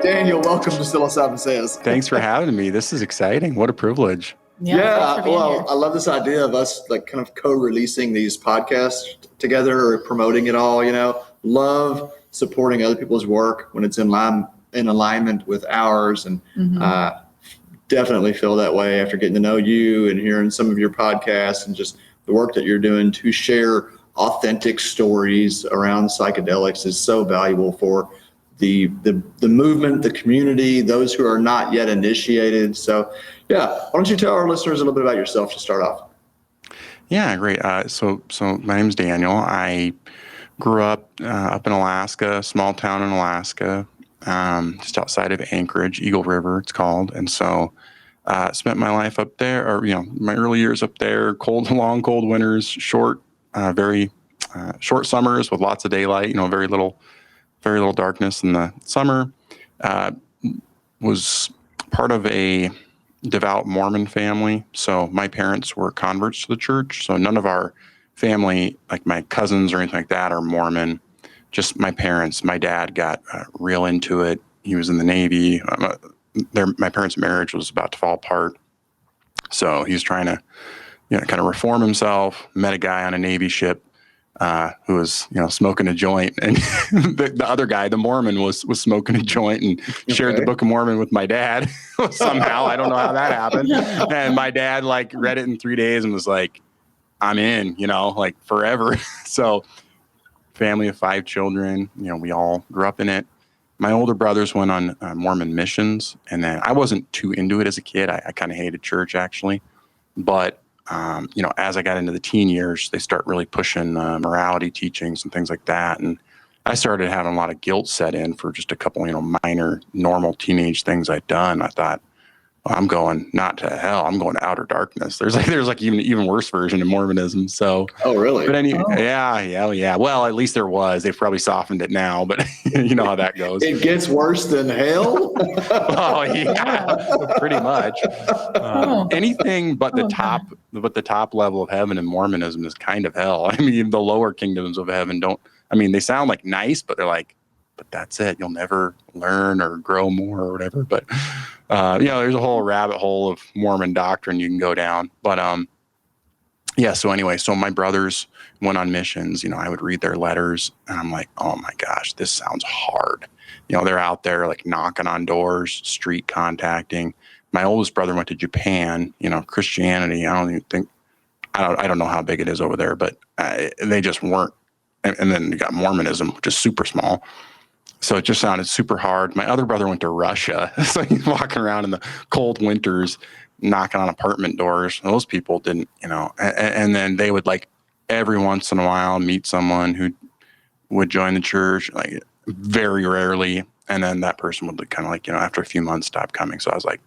Daniel, welcome to Psilocybin Says. Thanks for having me. This is exciting. What a privilege. Yeah, well, I love this idea of us like kind of co-releasing these podcasts together or promoting it all, love supporting other people's work when it's in alignment with ours, and definitely feel that way after getting to know you and hearing some of your podcasts and just the work that you're doing to share authentic stories around psychedelics is so valuable for the movement, the community, those who are not yet initiated. So, yeah, why don't you tell our listeners a little bit about yourself to start off? Yeah, great. So my name's Daniel. I grew up in Alaska, small town in Alaska, just outside of Anchorage, Eagle River, it's called. And so spent my life up there, or my early years up there. Long, cold winters, very short summers with lots of daylight. Very little darkness in the summer. Was part of a devout Mormon family. So my parents were converts to the church. So none of our family, like my cousins or anything like that, are Mormon. Just my parents. My dad got real into it. He was in the Navy. My parents' marriage was about to fall apart. So he was trying to, kind of reform himself. Met a guy on a Navy ship who was, smoking a joint, and the other guy, the Mormon, was smoking a joint and shared the Book of Mormon with my dad somehow. I don't know how that happened. And my dad read it in 3 days and was like, I'm in, forever. So family of 5 children, we all grew up in it. My older brothers went on Mormon missions, and then I wasn't too into it as a kid. I kind of hated church, actually. But as I got into the teen years, they start really pushing morality teachings and things like that. And I started having a lot of guilt set in for just a couple, minor, normal teenage things I'd done. I thought, well, I'm going not to hell, I'm going to outer darkness. There's even worse version of Mormonism. So, oh, really? But yeah. Well, at least there was. They've probably softened it now, but you know how that goes. It gets worse than hell. Oh yeah, pretty much. Anything but the top level of heaven in Mormonism is kind of hell. I mean, the lower kingdoms of heaven they sound like nice, but they're like, but that's it. You'll never learn or grow more or whatever. But there's a whole rabbit hole of Mormon doctrine you can go down. But so anyway, so my brothers went on missions. I would read their letters, and I'm like, oh my gosh, this sounds hard. They're out there knocking on doors, street contacting. My oldest brother went to Japan. Christianity, I don't know how big it is over there, but they just weren't. And then you got Mormonism, which is super small. So it just sounded super hard. My other brother went to Russia. So he's walking around in the cold winters, knocking on apartment doors. Those people didn't, and then they would every once in a while meet someone who would join the church, very rarely. And then that person would kind of after a few months stop coming. So I was like,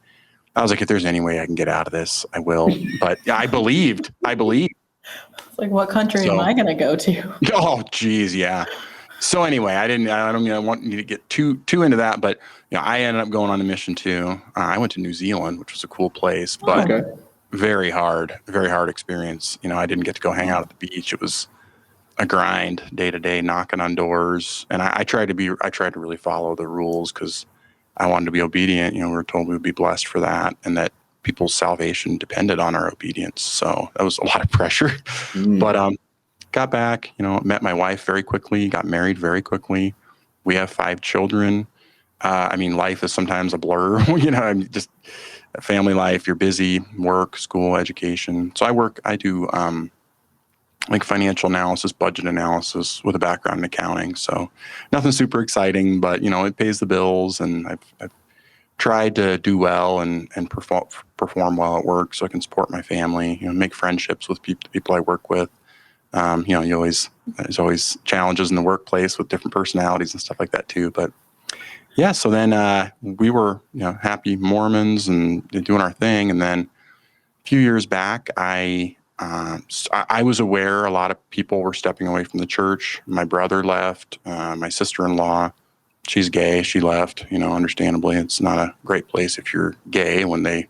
if there's any way I can get out of this, I will. But I believed. It's like, what country am I going to go to? Oh, geez. Yeah. So anyway, I don't want you to get too into that, but I ended up going on a mission too. I went to New Zealand, which was a cool place, but very hard experience. I didn't get to go hang out at the beach. It was a grind, day to day, knocking on doors, and I tried to really follow the rules because I wanted to be obedient. We were told we would be blessed for that, and that people's salvation depended on our obedience. So that was a lot of pressure, but got back, met my wife very quickly, got married very quickly. We have 5 children. Life is sometimes a blur, just family life. You're busy, work, school, education. So I do financial analysis, budget analysis with a background in accounting. So nothing super exciting, but it pays the bills, and I've tried to do well and perform well at work so I can support my family, make friendships with people I work with. There's always challenges in the workplace with different personalities and stuff like that too. But yeah, so then we were, happy Mormons and doing our thing. And then a few years back, I was aware a lot of people were stepping away from the church. My brother left, my sister-in-law, she's gay. She left, understandably. It's not a great place if you're gay when they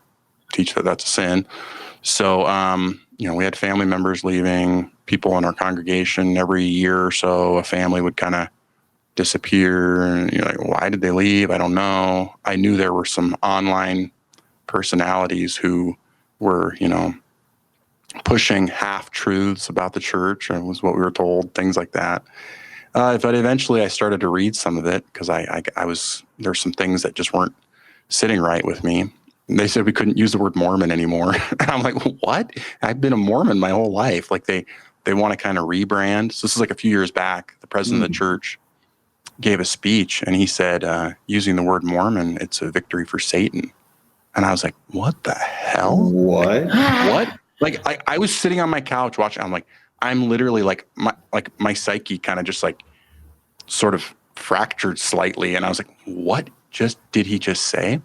teach that that's a sin. So, we had family members leaving, people in our congregation. Every year or so, a family would kind of disappear. And you're like, why did they leave? I don't know. I knew there were some online personalities who were, pushing half truths about the church, and was what we were told, things like that. But eventually I started to read some of it because there's some things that just weren't sitting right with me. And they said we couldn't use the word Mormon anymore. And I'm like, what? I've been a Mormon my whole life. Like they want to kind of rebrand. So this is like a few years back, the president of the church gave a speech and he said, using the word Mormon, it's a victory for Satan. And I was like, what the hell? What? Like I was sitting on my couch watching. I'm like, I'm literally like my psyche kind of just like sort of fractured slightly. And I was like, what did he just say?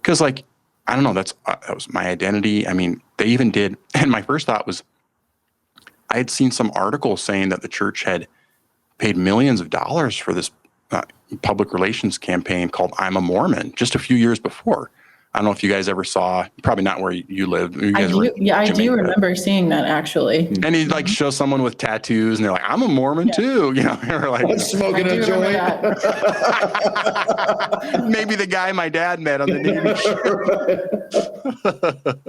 Because like, I don't know, that was my identity. I mean, they even did. And my first thought was, I had seen some articles saying that the church had paid millions of dollars for this public relations campaign called I'm a Mormon just a few years before. I don't know if you guys ever saw, probably not where you live. I do remember seeing that actually. And he like shows someone with tattoos and they're like, I'm a Mormon too. They're like smoking a joint. Maybe the guy my dad met on the Navy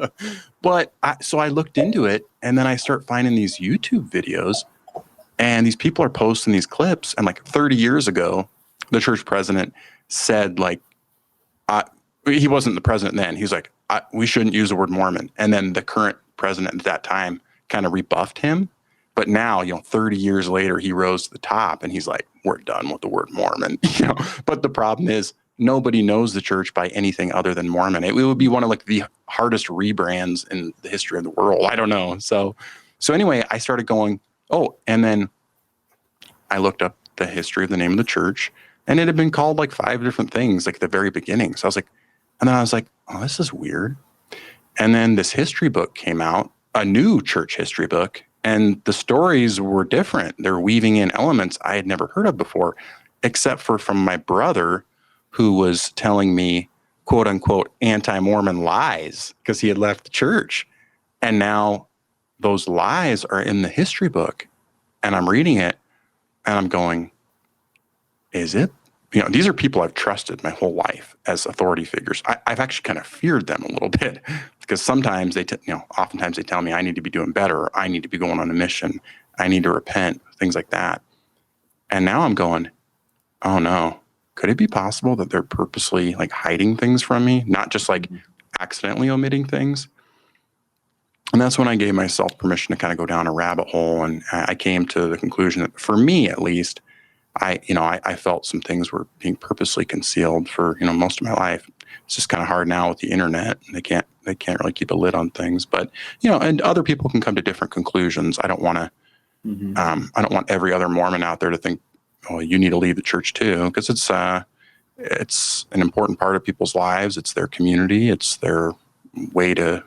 show. But so I looked into it and then I start finding these YouTube videos and these people are posting these clips. And like 30 years ago, the church president said like, he wasn't the president then. He's like, we shouldn't use the word Mormon. And then the current president at that time kind of rebuffed him. But now, 30 years later, he rose to the top and he's like, we're done with the word Mormon. But the problem is nobody knows the church by anything other than Mormon. It would be one of like the hardest rebrands in the history of the world. I don't know. So anyway, I started going, and then I looked up the history of the name of the church and it had been called like 5 different things, like at the very beginning. So I was like, and then I was like, oh, this is weird. And then this history book came out, a new church history book, and the stories were different. They're weaving in elements I had never heard of before, except for from my brother, who was telling me, quote unquote, anti-Mormon lies because he had left the church. And now those lies are in the history book. And I'm reading it and I'm going, is it? These are people I've trusted my whole life as authority figures. I've actually kind of feared them a little bit because sometimes oftentimes they tell me I need to be doing better, or I need to be going on a mission, I need to repent, things like that. And now I'm going, oh no, could it be possible that they're purposely like hiding things from me, not just like accidentally omitting things? And that's when I gave myself permission to kind of go down a rabbit hole. And I came to the conclusion that for me, at least, I felt some things were being purposely concealed for, most of my life. It's just kind of hard now with the internet. They can't really keep a lid on things, but, and other people can come to different conclusions. I don't want to, I don't want every other Mormon out there to think, oh, you need to leave the church too. Because it's an important part of people's lives. It's their community. It's their way to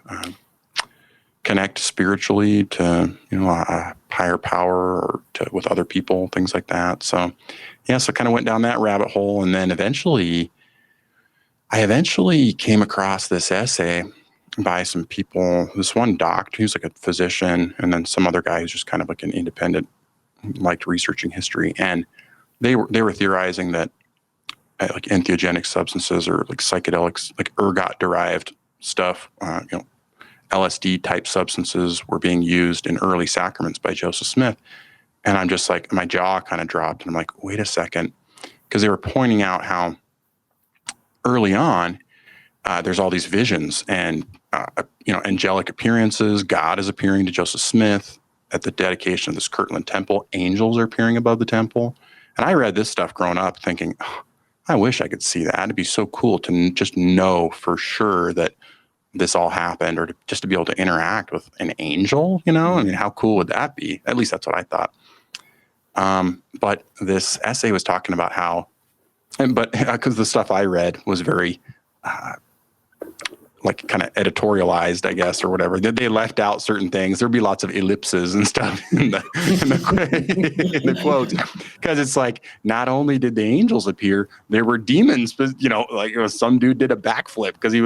connect spiritually to, a higher power or with other people, things like that. So, so I kind of went down that rabbit hole. And then I eventually came across this essay by some people, this one doctor, who's like a physician, and then some other guy who's just kind of like an independent, liked researching history. And they were theorizing that like entheogenic substances or like psychedelics, like ergot derived stuff, LSD type substances were being used in early sacraments by Joseph Smith. And I'm just like, my jaw kind of dropped and I'm like, wait a second. Because they were pointing out how early on, there's all these visions and, angelic appearances. God is appearing to Joseph Smith at the dedication of this Kirtland temple. Angels are appearing above the temple. And I read this stuff growing up thinking, I wish I could see that. It'd be so cool to just know for sure that this all happened, or just to be able to interact with an angel, I mean, how cool would that be? At least that's what I thought. But this essay was talking about how, because the stuff I read was very, like kind of editorialized, I guess, or whatever. They left out certain things. There'd be lots of ellipses and stuff in the quotes, because it's like, not only did the angels appear, there were demons, like some dude did a backflip because he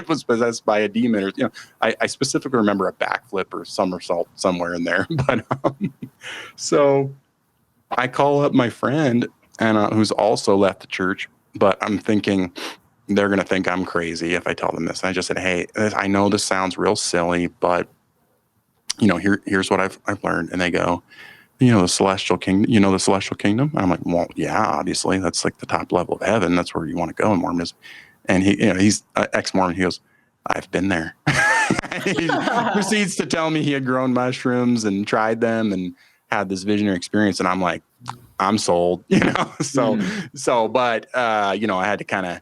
was possessed by a demon, or I specifically remember a backflip or somersault somewhere in there. But so I call up my friend and who's also left the church. But I'm thinking they're going to think I'm crazy if I tell them this. And I just said, hey, I know this sounds real silly, but here's what I've learned. And they go, the celestial kingdom, the celestial kingdom. And I'm like, well, yeah, obviously that's like the top level of heaven. That's where you want to go in Mormonism. And he's ex-Mormon. He goes, I've been there. He proceeds to tell me he had grown mushrooms and tried them and had this visionary experience. And I'm like, I'm sold, but I had to kind of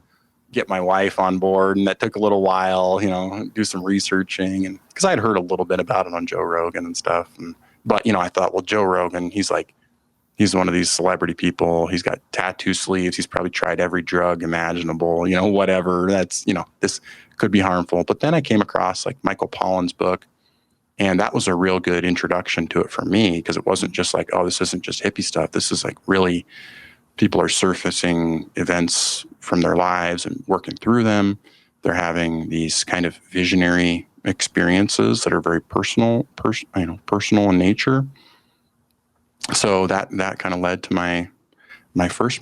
get my wife on board, and that took a little while, do some researching, and because I had heard a little bit about it on Joe Rogan and stuff. But I thought, well, Joe Rogan, he's one of these celebrity people. He's got tattoo sleeves. He's probably tried every drug imaginable, whatever. That's, this could be harmful. But then I came across like Michael Pollan's book, and that was a real good introduction to it for me, because it wasn't just like, oh, this isn't just hippie stuff. This is like really people are surfacing events from their lives and working through them. They're having these kind of visionary experiences that are very personal in nature. So that kind of led to my first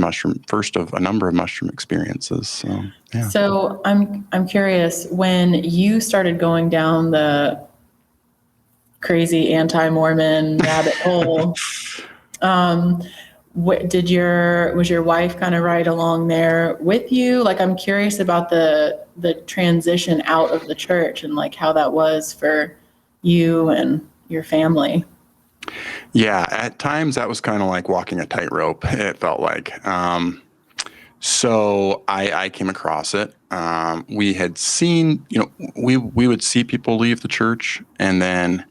of a number of mushroom experiences. So, yeah. So I'm curious, when you started going down the crazy anti-Mormon rabbit hole, was your wife kind of right along there with you? Like, I'm curious about the transition out of the church and like how that was for you and your family. Yeah, at times that was kind of like walking a tightrope, it felt like. So I came across it. We had seen, we would see people leave the church, and then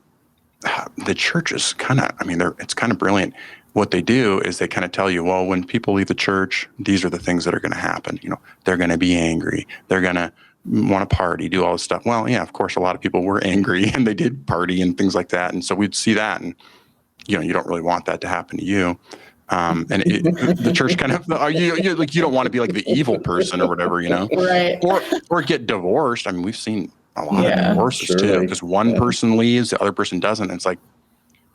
the church is it's kind of brilliant. What they do is they kind of tell you, well, when people leave the church, these are the things that are going to happen. They're going to be angry. They're going to want to party, do all this stuff. Well, yeah, of course, a lot of people were angry and they did party and things like that. And so we'd see that, and, you don't really want that to happen to you. And the church kind of, you don't want to be like the evil person or whatever, Right. Or get divorced. I mean, we've seen a lot of divorces too, because one person leaves, the other person doesn't. And it's like,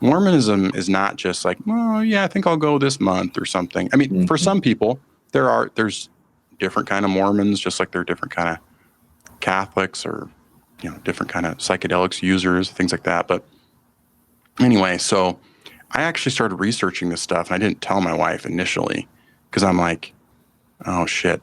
Mormonism is not just like, well, yeah, I think I'll go this month or something. I mean, for some people, there's different kind of Mormons, just like there are different kind of Catholics or, different kind of psychedelics users, things like that. But anyway, so I actually started researching this stuff, and I didn't tell my wife initially, because I'm like, oh shit,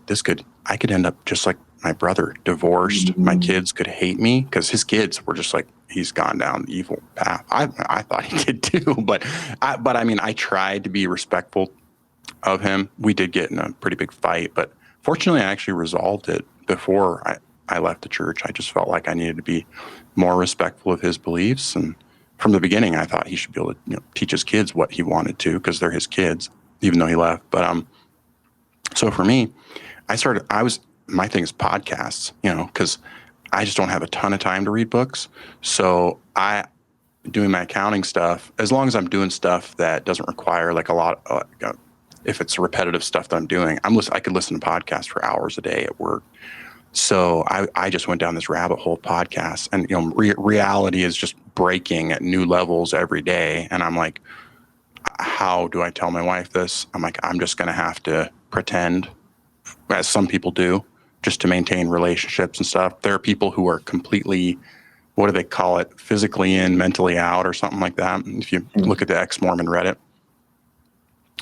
I could end up just like my brother, divorced. Mm-hmm. My kids could hate me, because his kids were just like, he's gone down the evil path. I thought he did too, but I mean, I tried to be respectful of him. We did get in a pretty big fight, but fortunately I actually resolved it before I left the church. I just felt like I needed to be more respectful of his beliefs. And from the beginning, I thought he should be able to teach his kids what he wanted to, because they're his kids, even though he left. But so for me, my thing is podcasts, because I just don't have a ton of time to read books. So doing my accounting stuff, as long as I'm doing stuff that doesn't require like a lot, if it's repetitive stuff that I'm doing, I could listen to podcasts for hours a day at work. So I just went down this rabbit hole podcast, and reality is just breaking at new levels every day. And I'm like, how do I tell my wife this? I'm like, I'm just going to have to pretend, as some people do, just to maintain relationships and stuff. There are people who are completely, what do they call it, physically in, mentally out, or something like that. If you look at the ex-Mormon Reddit,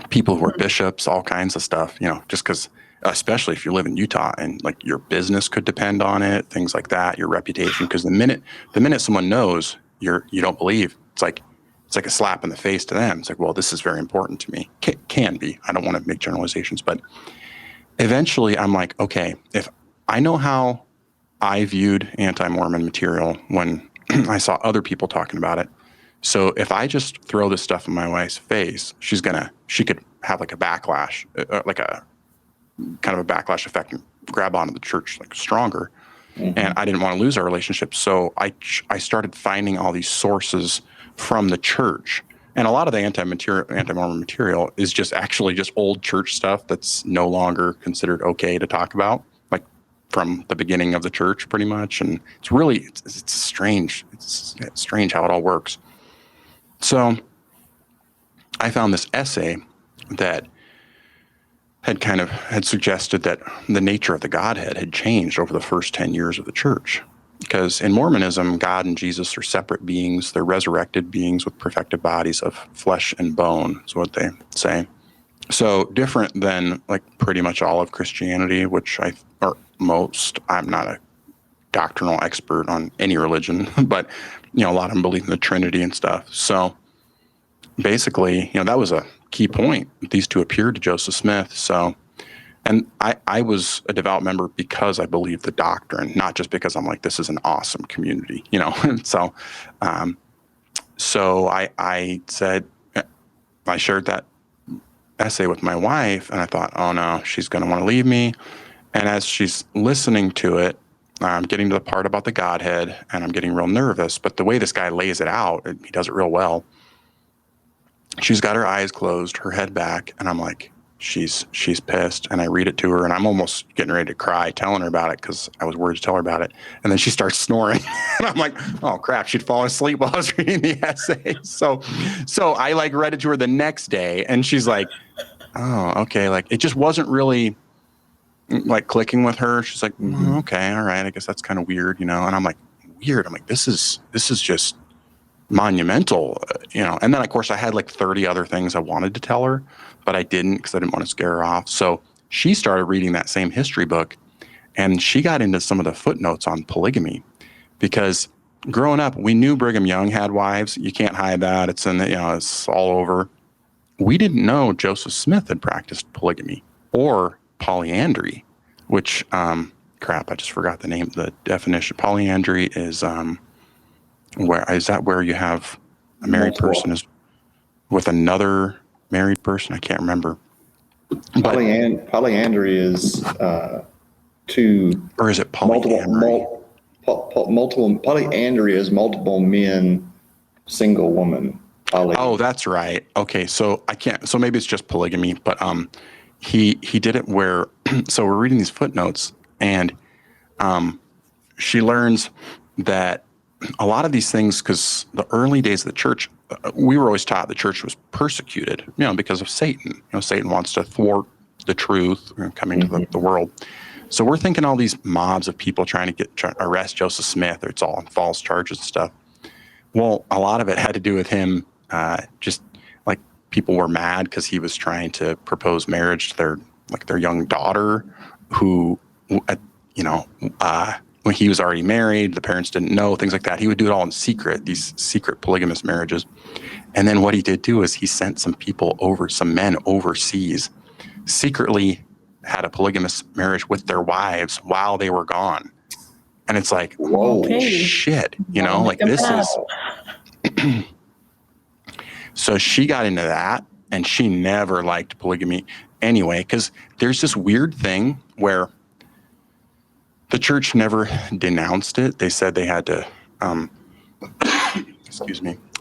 people who are bishops, all kinds of stuff, just because, especially if you live in Utah and like your business could depend on it, things like that, your reputation. Because the minute someone knows you don't believe, it's like a slap in the face to them. It's like, well, this is very important to me. Can be. I don't want to make generalizations, but eventually I'm like, okay, if I know how I viewed anti-Mormon material when I saw other people talking about it. So if I just throw this stuff in my wife's face, she could have like a backlash, like a kind of a backlash effect, and grab onto the church like stronger. Mm-hmm. And I didn't want to lose our relationship. So I started finding all these sources from the church. And a lot of the anti-Mormon material is just old church stuff that's no longer considered okay to talk about, like from the beginning of the church, pretty much. And it's strange. It's strange how it all works. So I found this essay that had suggested that the nature of the Godhead had changed over the first 10 years of the church. Because in Mormonism, God and Jesus are separate beings. They're resurrected beings with perfected bodies of flesh and bone, is what they say. So different than like pretty much all of Christianity, which I'm not a doctrinal expert on any religion, but, a lot of them believe in the Trinity and stuff. So basically, that was a key point. These two appeared to Joseph Smith. So, and I was a devout member because I believed the doctrine, not just because I'm like, this is an awesome community, So, so I said, I shared that essay with my wife, and I thought, oh no, she's going to want to leave me. And as she's listening to it, I'm getting to the part about the Godhead, and I'm getting real nervous. But the way this guy lays it out, he does it real well. She's got her eyes closed, her head back, and I'm like, she's pissed. And I read it to her, and I'm almost getting ready to cry, telling her about it because I was worried to tell her about it. And then she starts snoring, and I'm like, oh crap, she'd fallen asleep while I was reading the essay. So I like read it to her the next day, and she's like, oh, okay. Like it just wasn't really like clicking with her. She's like, okay, all right, I guess that's kind of weird, And I'm like, weird. I'm like, this is just monumental, And then of course I had like 30 other things I wanted to tell her, but I didn't because I didn't want to scare her off. So she started reading that same history book, and she got into some of the footnotes on polygamy, because growing up we knew Brigham Young had wives. You can't hide that. It's in the, it's all over. We didn't know Joseph Smith had practiced polygamy or polyandry, which, crap, I just forgot the name, the definition. Polyandry is, where you have a married person is with another married person? I can't remember. Polyandry is two, or is it polyamory? Multiple polyandry is multiple men, single woman. Oh, that's right. Okay, so so maybe it's just polygamy, but he did it where so we're reading these footnotes, and she learns that a lot of these things, because the early days of the church, we were always taught the church was persecuted, because of Satan. Satan wants to thwart the truth coming to the world. So we're thinking all these mobs of people trying to arrest Joseph Smith, or it's all on false charges and stuff. Well, a lot of it had to do with him. Just like people were mad because he was trying to propose marriage to their young daughter, who, when he was already married, the parents didn't know, things like that. He would do it all in secret, these secret polygamous marriages. And then what he did do is he sent some men overseas, secretly had a polygamous marriage with their wives while they were gone. And it's like, whoa, shit, like this is. So she got into that, and she never liked polygamy anyway, because there's this weird thing where the church never denounced it. They said they had to,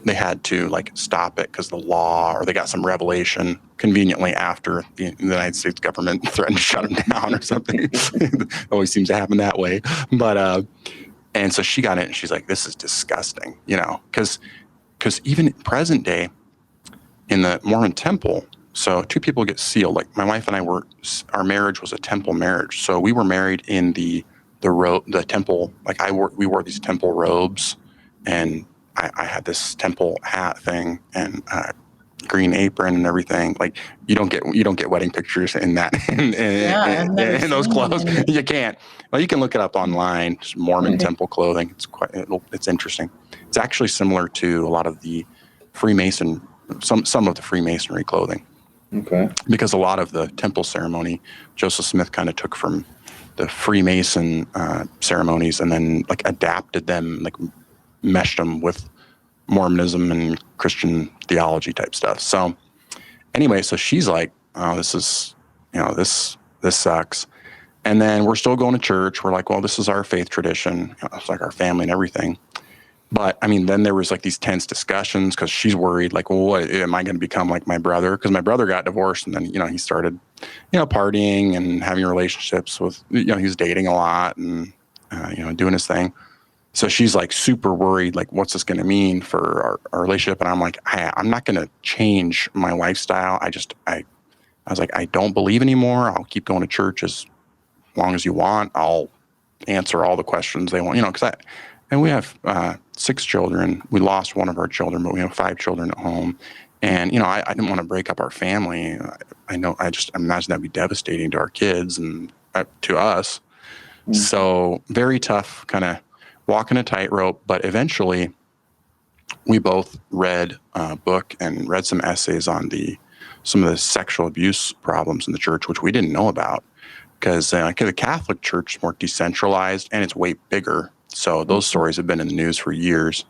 they had to like stop it because the law, or they got some revelation conveniently after the United States government threatened to shut them down or something. It always seems to happen that way. But, and so she got it, and she's like, this is disgusting, because even present day in the Mormon temple, so two people get sealed. Like my wife and I our marriage was a temple marriage. So we were married in the temple, like we wore these temple robes, and I had this temple hat thing and green apron and everything. Like you don't get wedding pictures in that in those clothes. You can't. Well, you can look it up online. Just Mormon temple clothing. It's interesting. It's actually similar to a lot of the some of the Freemasonry clothing. Okay. Because a lot of the temple ceremony, Joseph Smith kind of took from the Freemason ceremonies and then like adapted them, like meshed them with Mormonism and Christian theology type stuff. So anyway, so she's like, oh, this is, this sucks. And then we're still going to church. We're like, well, this is our faith tradition. It's like our family and everything. But I mean, then there was like these tense discussions because she's worried, like, well, what, am I going to become like my brother? Because my brother got divorced, and then, he started, partying and having relationships with, he was dating a lot and, doing his thing. So she's like super worried, like, what's this going to mean for our relationship? And I'm like, I'm not going to change my lifestyle. I was like, I don't believe anymore. I'll keep going to church as long as you want. I'll answer all the questions they want, and we have 6 children. We lost one of our children, but we have 5 children at home. And, I didn't want to break up our family. I just imagine that'd be devastating to our kids and to us. Mm-hmm. So very tough, kind of walking a tightrope, but eventually we both read a book and read some essays on some of the sexual abuse problems in the church, which we didn't know about, because the Catholic Church is more decentralized and it's way bigger. So those stories have been in the news for years.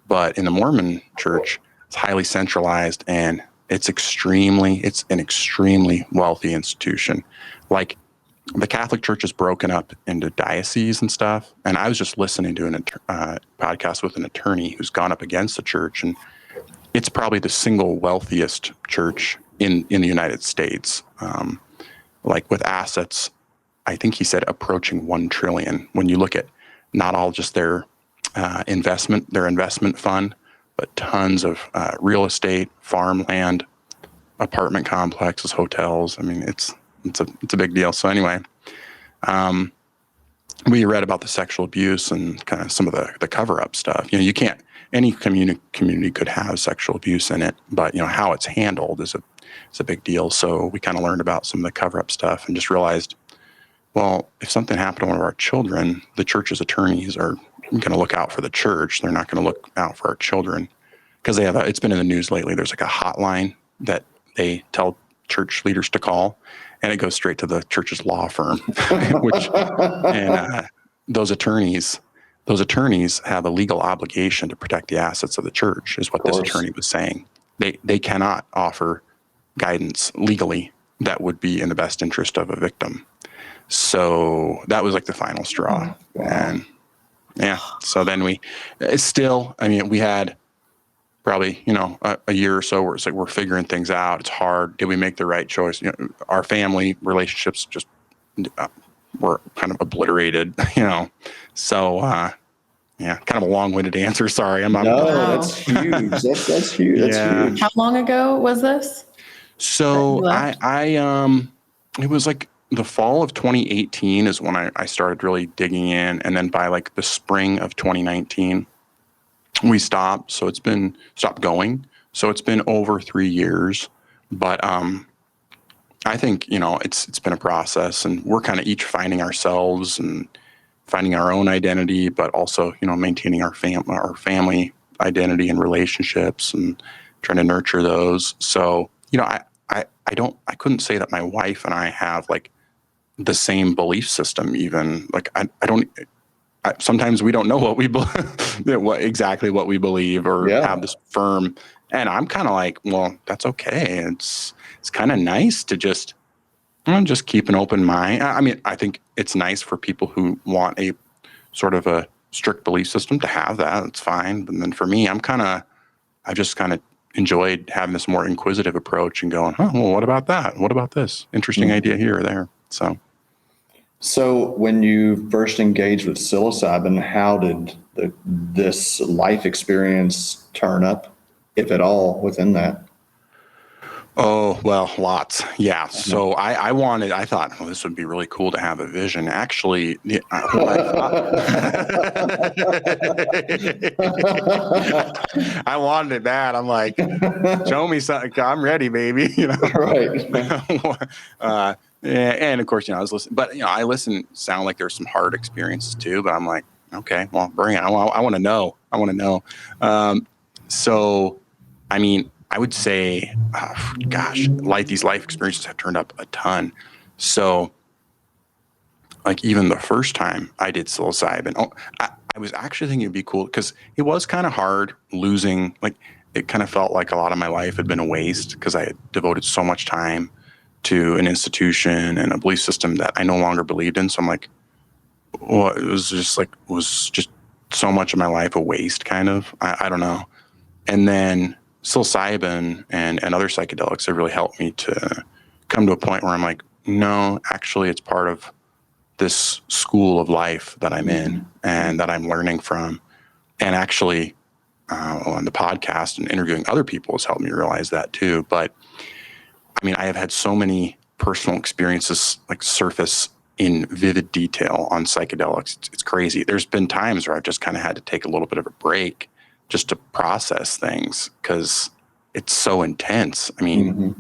But in the Mormon Church, it's highly centralized, and it's an extremely wealthy institution. Like, the Catholic Church is broken up into dioceses and stuff. And I was just listening to a podcast with an attorney who's gone up against the church, and it's probably the single wealthiest church in the United States. With assets, I think he said approaching $1 trillion. When you look at not all just their investment fund, but tons of real estate, farmland, apartment complexes, hotels. I mean, it's a big deal. So anyway, we read about the sexual abuse and kind of some of the cover-up stuff. You can't, any community could have sexual abuse in it, but how it's handled is a big deal. So we kind of learned about some of the cover-up stuff and just realized, well, if something happened to one of our children, the church's attorneys are going to look out for the church. They're not going to look out for our children, because it's been in the news lately. There's like a hotline that they tell church leaders to call, and it goes straight to the church's law firm, those attorneys have a legal obligation to protect the assets of the church, is what this attorney was saying. They cannot offer guidance legally that would be in the best interest of a victim. So that was like the final straw. Wow. And so then we had probably, a year or so where it's like, we're figuring things out. It's hard. Did we make the right choice? Our family relationships just were kind of obliterated, So, kind of a long-winded answer. Sorry. That's huge. That's huge. That's huge. How long ago was this? So it was like the fall of 2018 is when I started really digging in. And then by like the spring of 2019, we stopped. So it's been stopped going. So it's been over 3 years, but I think, it's been a process, and we're kind of each finding ourselves and finding our own identity, but also, maintaining our family identity and relationships and trying to nurture those. So, I couldn't say that my wife and I have like the same belief system, even. Like, sometimes we don't know what we exactly what we believe or have this firm. And I'm kind of like, well, that's okay. It's kind of nice to just keep an open mind. I mean, I think it's nice for people who want a sort of a strict belief system to have that. It's fine. But then for me, I just kind of enjoyed having this more inquisitive approach and going, well, what about that? What about this? Interesting idea here or there. So when you first engaged with psilocybin, how did this life experience turn up, if at all, within that? Oh, well, lots. Yeah. So I thought, well, this would be really cool to have a vision. Actually, I wanted it bad. I'm like, show me something. I'm ready, baby. Right. And of course, I was listening, but I listen, sound like there's some hard experiences too, but I'm like, okay, well, bring it. I want to know. So, I mean, I would say, these life experiences have turned up a ton. So, like, even the first time I did psilocybin, I was actually thinking it'd be cool because it was kind of hard losing. Like, it kind of felt like a lot of my life had been a waste because I had devoted so much time to an institution and a belief system that I no longer believed in. So I'm like, well, it was just so much of my life a waste, kind of. I don't know. And then psilocybin and other psychedelics have really helped me to come to a point where I'm like, no, actually it's part of this school of life that I'm in and that I'm learning from. And actually on the podcast and interviewing other people has helped me realize that too. But I mean, I have had so many personal experiences like surface in vivid detail on psychedelics. It's crazy. There's been times where I've just kind of had to take a little bit of a break just to process things because it's so intense. I mean,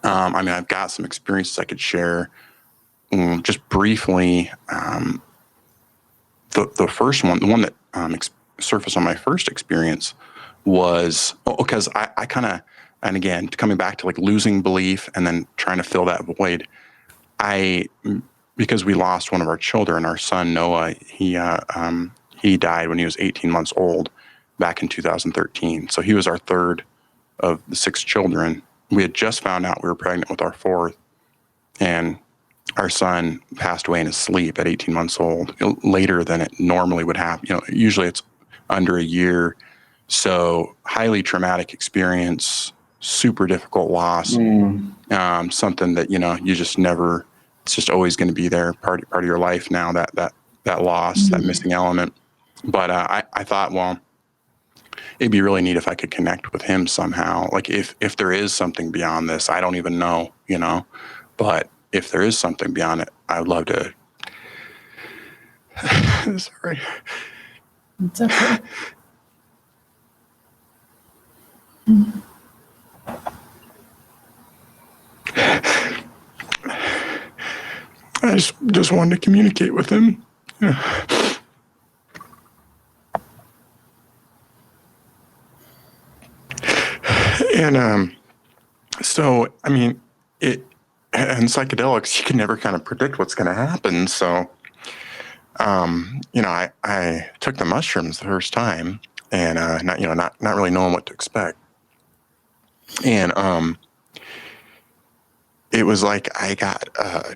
I've got some experiences I could share just briefly. The first one, the one that surfaced on my first experience was because I kind of, and again, coming back to like losing belief and then trying to fill that void, because we lost one of our children, our son Noah, he died when he was 18 months old back in 2013. So he was our third of the 6 children. We had just found out we were pregnant with our 4th, and our son passed away in his sleep at 18 months old, later than it normally would happen. Usually it's under a year. So highly traumatic experience, super difficult loss, something that, you just never, it's just always going to be there, part of your life now, that loss, that missing element. But I thought, well, it'd be really neat if I could connect with him somehow. Like if there is something beyond this, I don't even know, but if there is something beyond it, I would love to. Sorry. It's okay. I just wanted to communicate with him. And so, I mean, and psychedelics, you can never kind of predict what's going to happen. So, I took the mushrooms the first time, and not really knowing what to expect. And it was like I got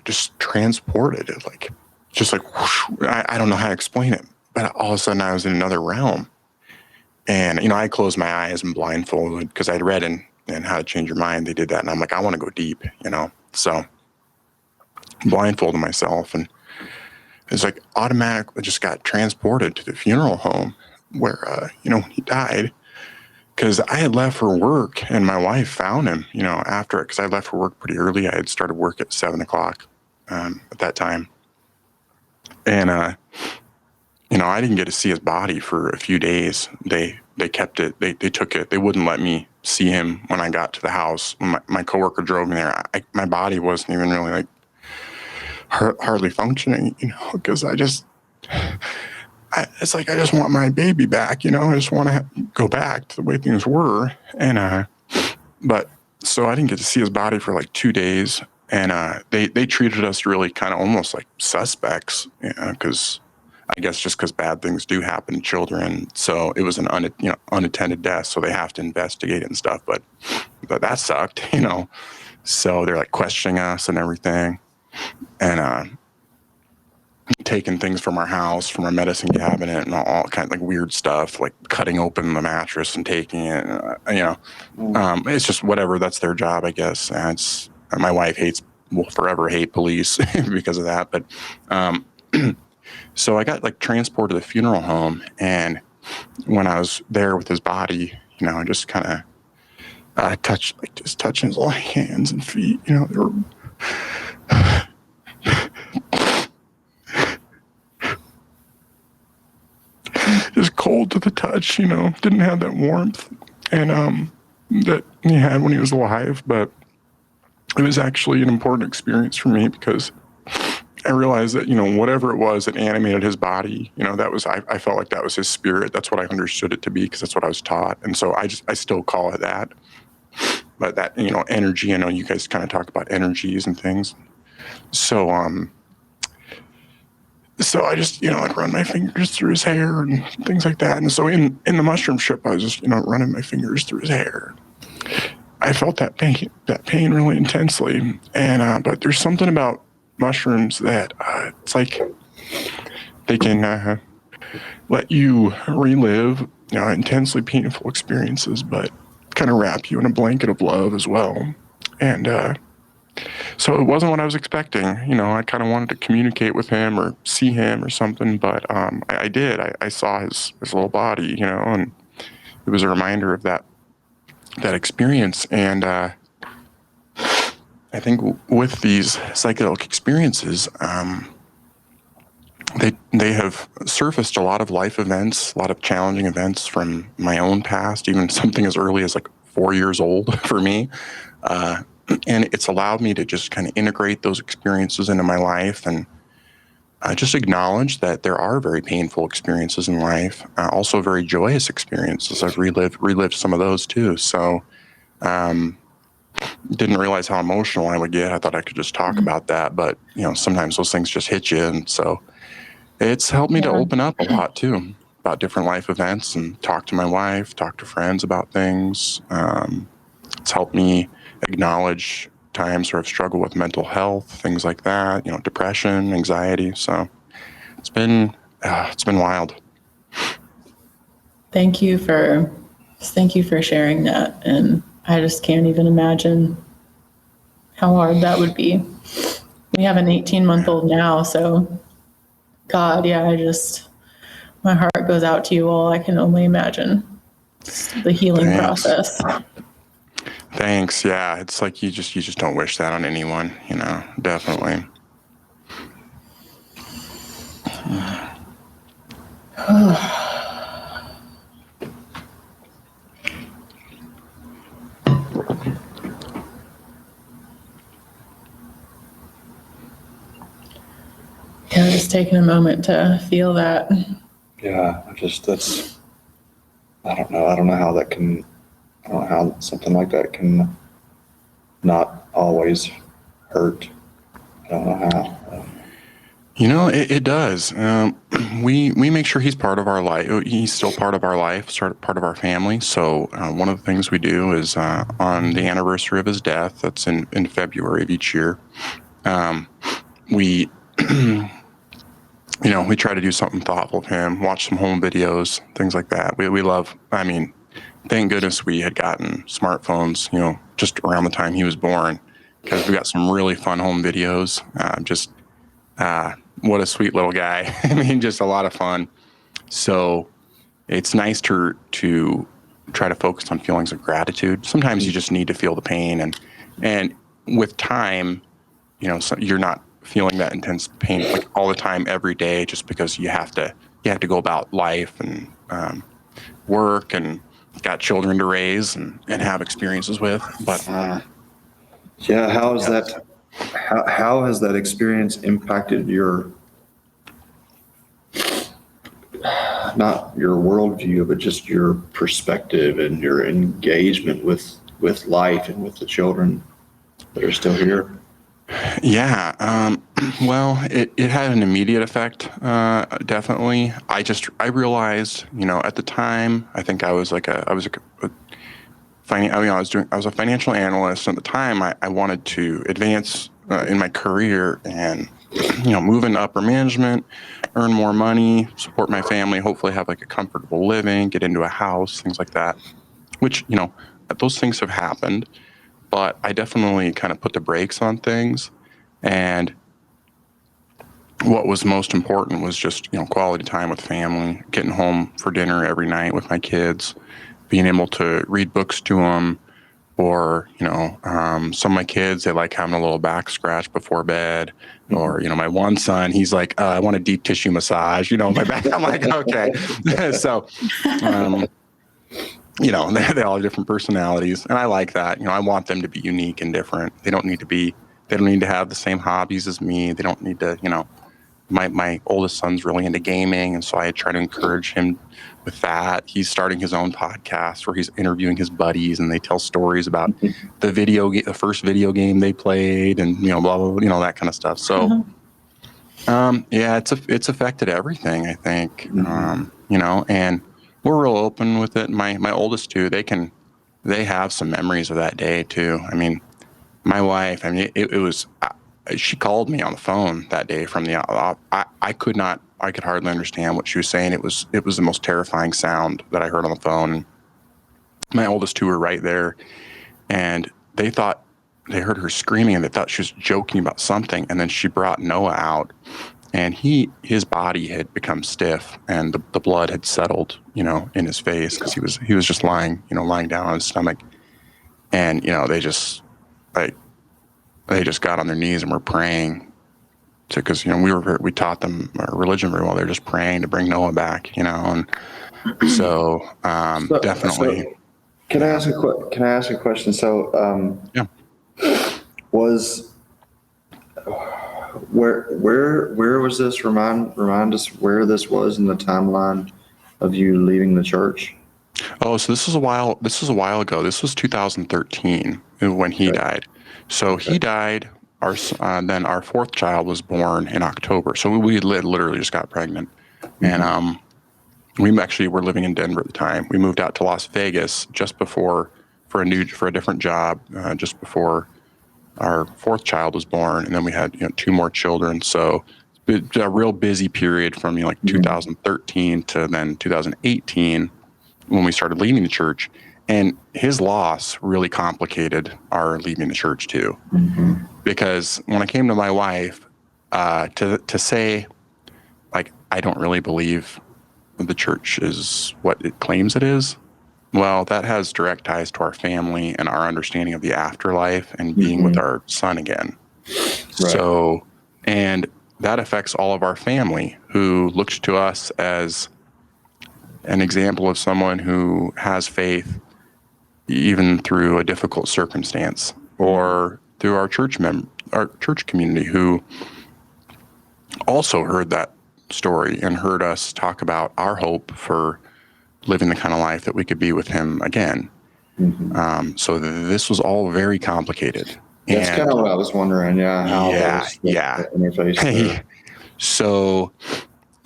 just transported, whoosh, I don't know how to explain it, but all of a sudden I was in another realm. And I closed my eyes and blindfolded because I'd read in How to Change Your Mind. They did that, and I'm like, I want to go deep, So blindfolded myself, and it's like automatically just got transported to the funeral home where he died. Because I had left for work, and my wife found him, after it. Because I left for work pretty early. I had started work at 7:00 at that time, and I didn't get to see his body for a few days. They kept it. They took it. They wouldn't let me see him when I got to the house. My coworker drove me there. My body wasn't even really like hardly functioning, because it's like I just want my baby back, I just want to go back to the way things were. And but so I didn't get to see his body for like 2 days, and they treated us really kind of almost like suspects, because I guess just because bad things do happen to children. So it was an unattended death, so they have to investigate it and stuff. But that sucked, So they're like questioning us and everything, and taking things from our house, from our medicine cabinet, and all kind of like weird stuff, like cutting open the mattress and taking it. It's just whatever. That's their job, I guess. And my wife will forever hate police because of that. But so I got like transported to the funeral home, and when I was there with his body, I just kind of touching his little hands and feet. They were. Just cold to the touch, didn't have that warmth and that he had when he was alive. But it was actually an important experience for me because I realized that, whatever it was that animated his body, that was, I felt like that was his spirit. That's what I understood it to be, because that's what I was taught. And so I still call it that. But that, energy, I know you guys kind of talk about energies and things. So, So I just, like run my fingers through his hair and things like that. And so in the mushroom trip, I was just, running my fingers through his hair. I felt that pain really intensely. And, but there's something about mushrooms that, it's like they can, let you relive, intensely painful experiences, but kind of wrap you in a blanket of love as well. And, so it wasn't what I was expecting. I kind of wanted to communicate with him or see him or something, but I did. I saw his little body, and it was a reminder of that experience. And I think with these psychedelic experiences, they have surfaced a lot of life events, a lot of challenging events from my own past, even something as early as like 4 years old for me. And it's allowed me to just kind of integrate those experiences into my life and just acknowledge that there are very painful experiences in life, also very joyous experiences. I've relived some of those too. So didn't realize how emotional I would get. I thought I could just talk about that, but sometimes those things just hit you. And so it's helped me to open up a lot too about different life events and talk to my wife, talk to friends about things. It's helped me acknowledge times where I've struggled with mental health, things like that, depression, anxiety. So it's been wild. Thank you for sharing that. And I just can't even imagine how hard that would be. We have an 18-month-old now, so God, yeah, my heart goes out to you all. I can only imagine the healing process. Thanks. Yeah, it's like you just don't wish that on anyone, definitely. Yeah, just taking a moment to feel that. Yeah, I don't know. I don't know how something like that can not always hurt. I don't know how. It does. We make sure he's part of our life. He's still part of our life, part of our family. So one of the things we do is on the anniversary of his death, that's in February of each year, we we try to do something thoughtful with him, watch some home videos, things like that. We love, thank goodness we had gotten smartphones, just around the time he was born, because we got some really fun home videos. What a sweet little guy. Just a lot of fun. So it's nice to try to focus on feelings of gratitude. Sometimes you just need to feel the pain, and with time, so you're not feeling that intense pain like all the time every day, just because you have to go about life and work and got children to raise and have experiences with. But yeah, how has that experience impacted your, not your worldview, but just your perspective and your engagement with life and with the children that are still here? Yeah. Well, it had an immediate effect. Definitely. I realized, at the time, I think I was a financial analyst. At the time, I wanted to advance in my career and, move into upper management, earn more money, support my family, hopefully have like a comfortable living, get into a house, things like that, which, those things have happened. But I definitely kind of put the brakes on things. And what was most important was just, quality time with family, getting home for dinner every night with my kids, being able to read books to them, or, some of my kids, they like having a little back scratch before bed. Or, my one son, he's like, I want a deep tissue massage, my back. I'm like, okay. So, they all have different personalities, and I like that. I want them to be unique and different. They don't need to have the same hobbies as me. They don't need to, my oldest son's really into gaming, and so I try to encourage him with that. He's starting his own podcast where he's interviewing his buddies, and they tell stories about the first video game they played, and blah blah blah, that kind of stuff. So, yeah, it's affected everything, I think. And we're real open with it. My oldest two, they have some memories of that day too. My wife, it was, she called me on the phone that day from the, I could hardly understand what she was saying. It was the most terrifying sound that I heard on the phone. My oldest two were right there, and they thought they heard her screaming, and they thought she was joking about something. And then she brought Noah out, and his body had become stiff, and the blood had settled, in his face, because he was just lying down on his stomach. And, they just, like, they just got on their knees and were praying because, we taught them our religion very well. They're just praying to bring Noah back, and so, definitely. So can I ask a question? So, Yeah. Where was this? Remind us where this was in the timeline of you leaving the church. Oh, so this was a while ago. This was 2013 when he died. So he died. Then our fourth child was born in October. So we literally just got pregnant, and we actually were living in Denver at the time. We moved out to Las Vegas just before for a different job, just before our fourth child was born, and then we had 2 more children. So it's a real busy period from 2013 to then 2018 when we started leaving the church. And his loss really complicated our leaving the church too, because when I came to my wife to say, like, I don't really believe the church is what it claims it is. Well, that has direct ties to our family and our understanding of the afterlife and being with our son again. Right. So, and that affects all of our family, who looks to us as an example of someone who has faith even through a difficult circumstance, or through our church community, who also heard that story and heard us talk about our hope for living the kind of life that we could be with him again. So this was all very complicated. That's kind of what I was wondering. Yeah. How the interface there. So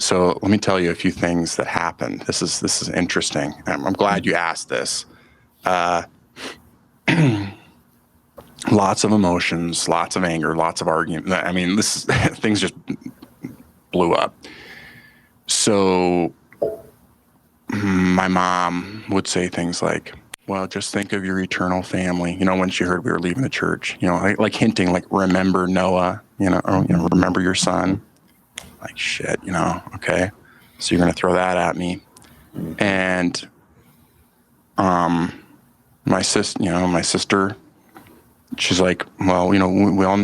let me tell you a few things that happened. This is interesting. I'm glad you asked this. Lots of emotions, lots of anger, lots of argument. I mean, things just blew up. So my mom would say things like, well, just think of your eternal family. When she heard we were leaving the church, like hinting, like, remember Noah, remember your son. Like, shit, okay. So you're going to throw that at me. And, my sister, she's like, well, we all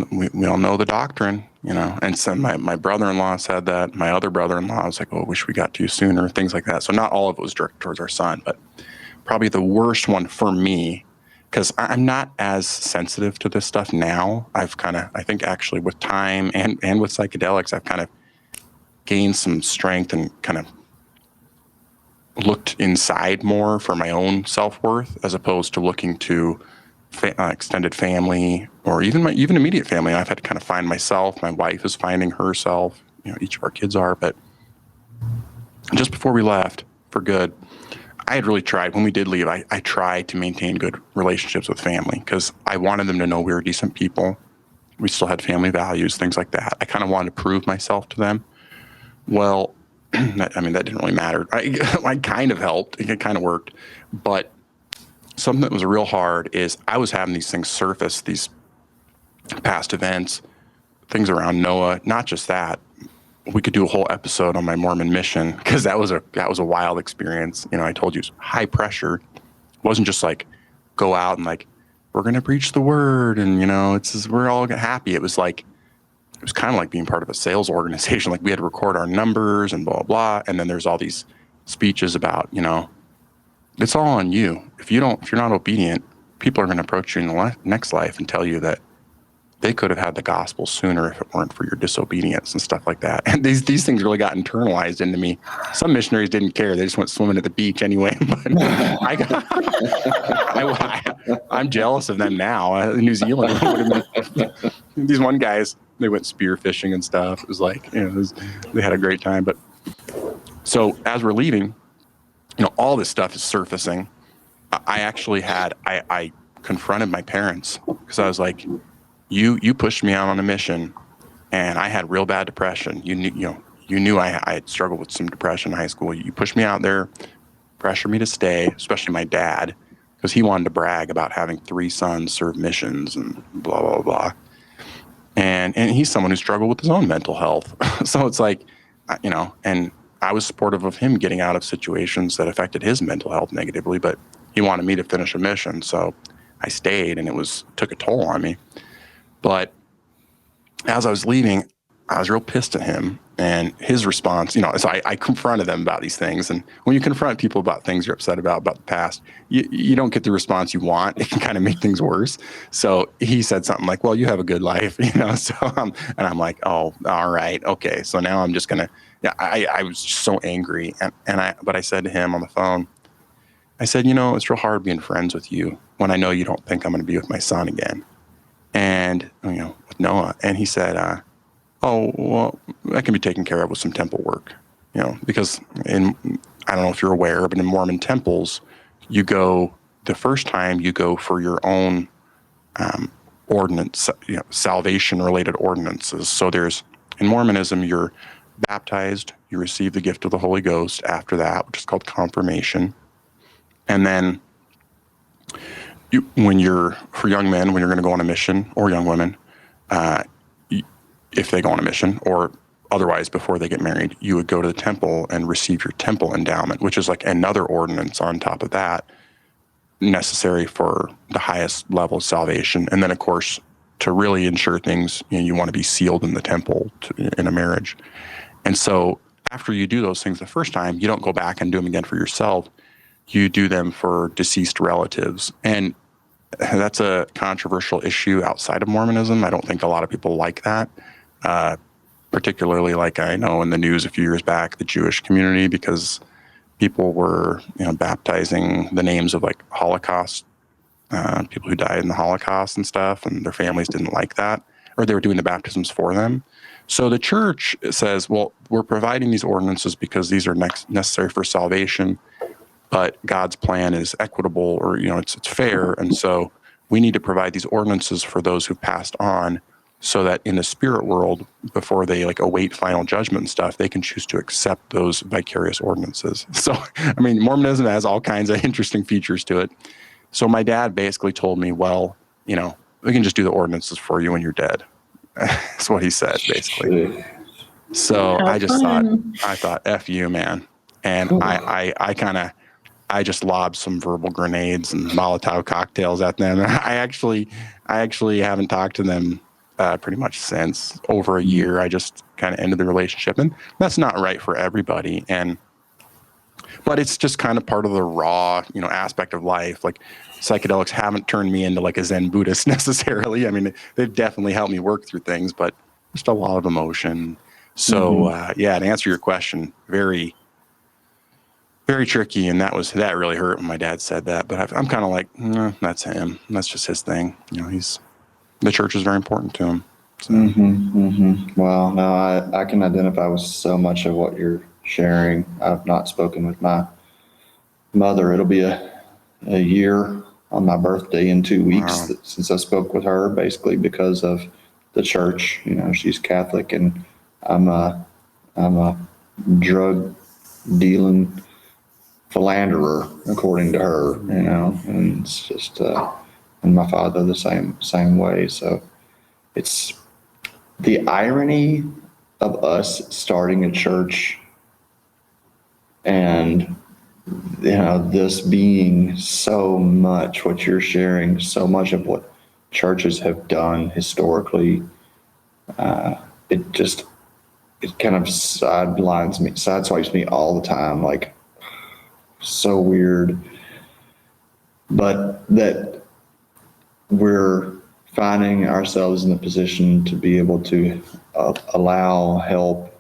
know the doctrine, and so my brother-in-law said that. My other brother-in-law was like, oh, wish we got to you sooner, things like that. So not all of it was directed towards our son, but probably the worst one for me, because I'm not as sensitive to this stuff now. I think actually with time and with psychedelics, I've kind of gained some strength and kind of looked inside more for my own self-worth, as opposed to looking to extended family or even immediate family. I've had to kind of find myself. My wife is finding herself. Each of our kids are. But just before we left for good, I had really tried. When we did leave, I tried to maintain good relationships with family, because I wanted them to know we were decent people. We still had family values, things like that. I kind of wanted to prove myself to them. Well, that didn't really matter. I kind of helped. It kind of worked. But something that was real hard is I was having these things surface, these past events, things around Noah. Not just that. We could do a whole episode on my Mormon mission, because that was a wild experience. I told you, it was high pressure. It wasn't just like go out and like, we're going to preach the word and, we're all happy. It was kind of like being part of a sales organization. Like, we had to record our numbers and blah, blah, blah. And then there's all these speeches about, it's all on you. If you're not obedient, people are going to approach you in the next life and tell you that they could have had the gospel sooner if it weren't for your disobedience and stuff like that. And these things really got internalized into me. Some missionaries didn't care. They just went swimming at the beach anyway. But I'm jealous of them now. New Zealand would have been, these one guys, they went spear fishing and stuff. It was like, they had a great time. But so as we're leaving, all this stuff is surfacing. I confronted my parents, because I was like, you pushed me out on a mission, and I had real bad depression. You knew I had struggled with some depression in high school. You pushed me out there, pressured me to stay, especially my dad, because he wanted to brag about having 3 sons serve missions and blah, blah, blah. And he's someone who struggled with his own mental health. So it's like, and I was supportive of him getting out of situations that affected his mental health negatively, but he wanted me to finish a mission. So I stayed, and it took a toll on me. But as I was leaving, I was real pissed at him and his response, so I confronted them about these things. And when you confront people about things you're upset about the past, you don't get the response you want. It can kind of make things worse. So he said something like, well, you have a good life, so, and I'm like, oh, all right. Okay. So now I'm just going to, I was just so angry. But I said to him on the phone, I said, it's real hard being friends with you when I know you don't think I'm going to be with my son again. And, with Noah. And he said, oh, well, that can be taken care of with some temple work, because I don't know if you're aware, but in Mormon temples, you go, the first time you go for your own ordinance, salvation related ordinances. So in Mormonism, you're baptized, you receive the gift of the Holy Ghost after that, which is called confirmation. And then for young men, when you're going to go on a mission, or young women, if they go on a mission, or otherwise before they get married, you would go to the temple and receive your temple endowment, which is like another ordinance on top of that, necessary for the highest level of salvation. And then, of course, to really ensure things, you want to be sealed in the temple in a marriage. And so after you do those things the first time, you don't go back and do them again for yourself. You do them for deceased relatives. And that's a controversial issue outside of Mormonism. I don't think a lot of people like that, particularly like I know in the news a few years back, the Jewish community, because people were baptizing the names of like Holocaust, people who died in the Holocaust and stuff, and their families didn't like that, or they were doing the baptisms for them. So the church says, well, we're providing these ordinances because these are necessary for salvation, but God's plan is equitable, or it's fair, and so we need to provide these ordinances for those who passed on, so that in the spirit world, before they await final judgment and stuff, they can choose to accept those vicarious ordinances. So, Mormonism has all kinds of interesting features to it. So my dad basically told me, well, we can just do the ordinances for you when you're dead. That's what he said, basically. So I thought, F you, man. And I just lobbed some verbal grenades and Molotov cocktails at them. I actually haven't talked to them pretty much since. Over a year. I just kind of ended the relationship, and that's not right for everybody. But it's just kind of part of the raw, aspect of life. Like, psychedelics haven't turned me into like a Zen Buddhist necessarily. They've definitely helped me work through things, but just a lot of emotion. So to answer your question, very, very tricky. And that really hurt when my dad said that. But I'm kind of like, that's him. That's just his thing. The church is very important to him. So. Well, no, I can identify with so much of what you're sharing. I've not spoken with my mother. It'll be a year on my birthday in 2 weeks since I spoke with her, basically because of the church. She's Catholic, and I'm a drug dealing philanderer, according to her. And it's just and my father the same way. So it's the irony of us starting a church and this being so much what you're sharing, so much of what churches have done historically. It kind of sideswipes me all the time, like, so weird. But that we're finding ourselves in a position to be able to allow, help,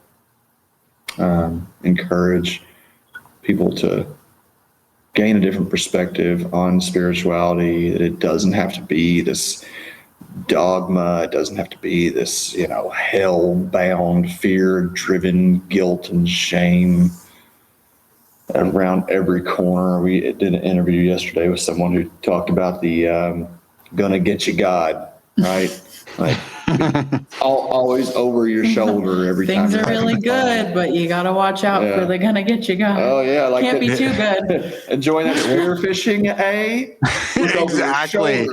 encourage people to gain a different perspective on spirituality. That it doesn't have to be this dogma. It doesn't have to be this, hell-bound, fear-driven guilt and shame around every corner. We did an interview yesterday with someone who talked about the gonna get you God, right? Like, always over your shoulder every time. Things are really good, but you got to watch out for the gonna get you God. Oh yeah, like can't be too good. Enjoying that spearfishing, eh? Exactly.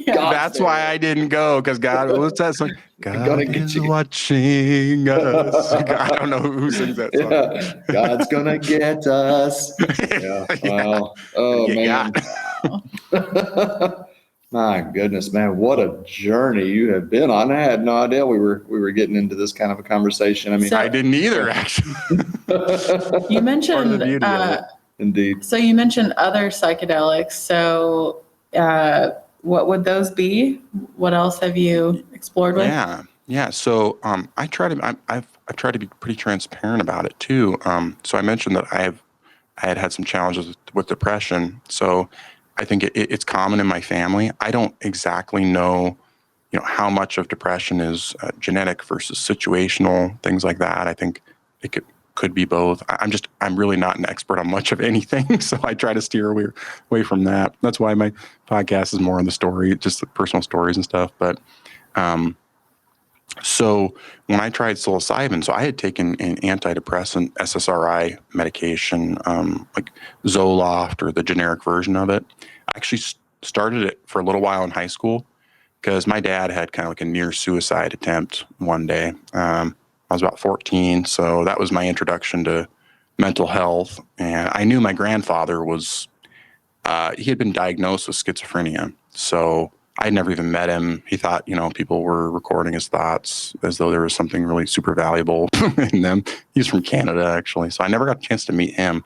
That's why I didn't go, because God, what's that song? God is watching us. I don't know who sings that song. Yeah. God's gonna get us. Yeah. Well, oh man. My goodness, man, what a journey you have been on. I had no idea we were getting into this kind of a conversation. I mean, I didn't either, actually. You mentioned, Indeed. So you mentioned other psychedelics. So what would those be? What else have you explored with? Yeah. So I've tried to be pretty transparent about it too. So I mentioned that I had some challenges with depression. So I think it's common in my family. I don't exactly know, how much of depression is genetic versus situational, things like that. I think it could be both. I'm really not an expert on much of anything, so I try to steer away from that. That's why my podcast is more on the story, just the personal stories and stuff. But so when I tried psilocybin, so I had taken an antidepressant SSRI medication, like Zoloft or the generic version of it. I actually started it for a little while in high school because my dad had kind of like a near suicide attempt one day. I was about 14, so that was my introduction to mental health. And I knew my grandfather was, he had been diagnosed with schizophrenia. So I'd never even met him. He thought, people were recording his thoughts as though there was something really super valuable in them. He's from Canada, actually. So I never got a chance to meet him.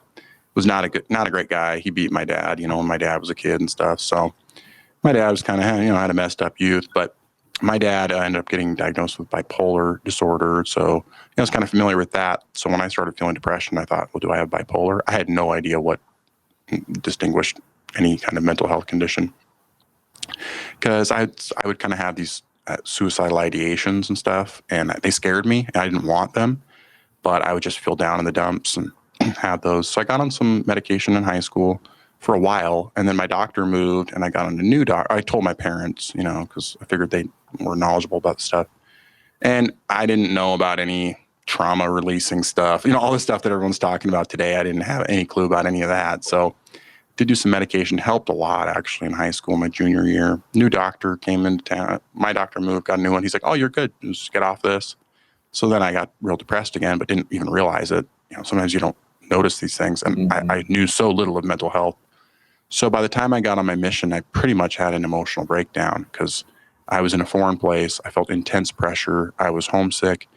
Was not a great guy. He beat my dad, when my dad was a kid and stuff. So my dad was kind of, had a messed up youth, but my dad ended up getting diagnosed with bipolar disorder. So I was kind of familiar with that. So when I started feeling depression, I thought, well, do I have bipolar? I had no idea what distinguished any kind of mental health condition. Because I would kind of have these suicidal ideations and stuff, and they scared me, and I didn't want them, but I would just feel down in the dumps and have those. So I got on some medication in high school for a while, and then my doctor moved, and I got on a new doctor. I told my parents, because I figured they were knowledgeable about the stuff, and I didn't know about any trauma releasing stuff, all the stuff that everyone's talking about today. I didn't have any clue about any of that, so did do some medication, helped a lot actually in high school, my junior year. New doctor came into town. My doctor moved, got a new one. He's like, oh, you're good. Just get off this. So then I got real depressed again, but didn't even realize it. Sometimes you don't notice these things. And I knew so little of mental health. So by the time I got on my mission, I pretty much had an emotional breakdown because I was in a foreign place. I felt intense pressure. I was homesick.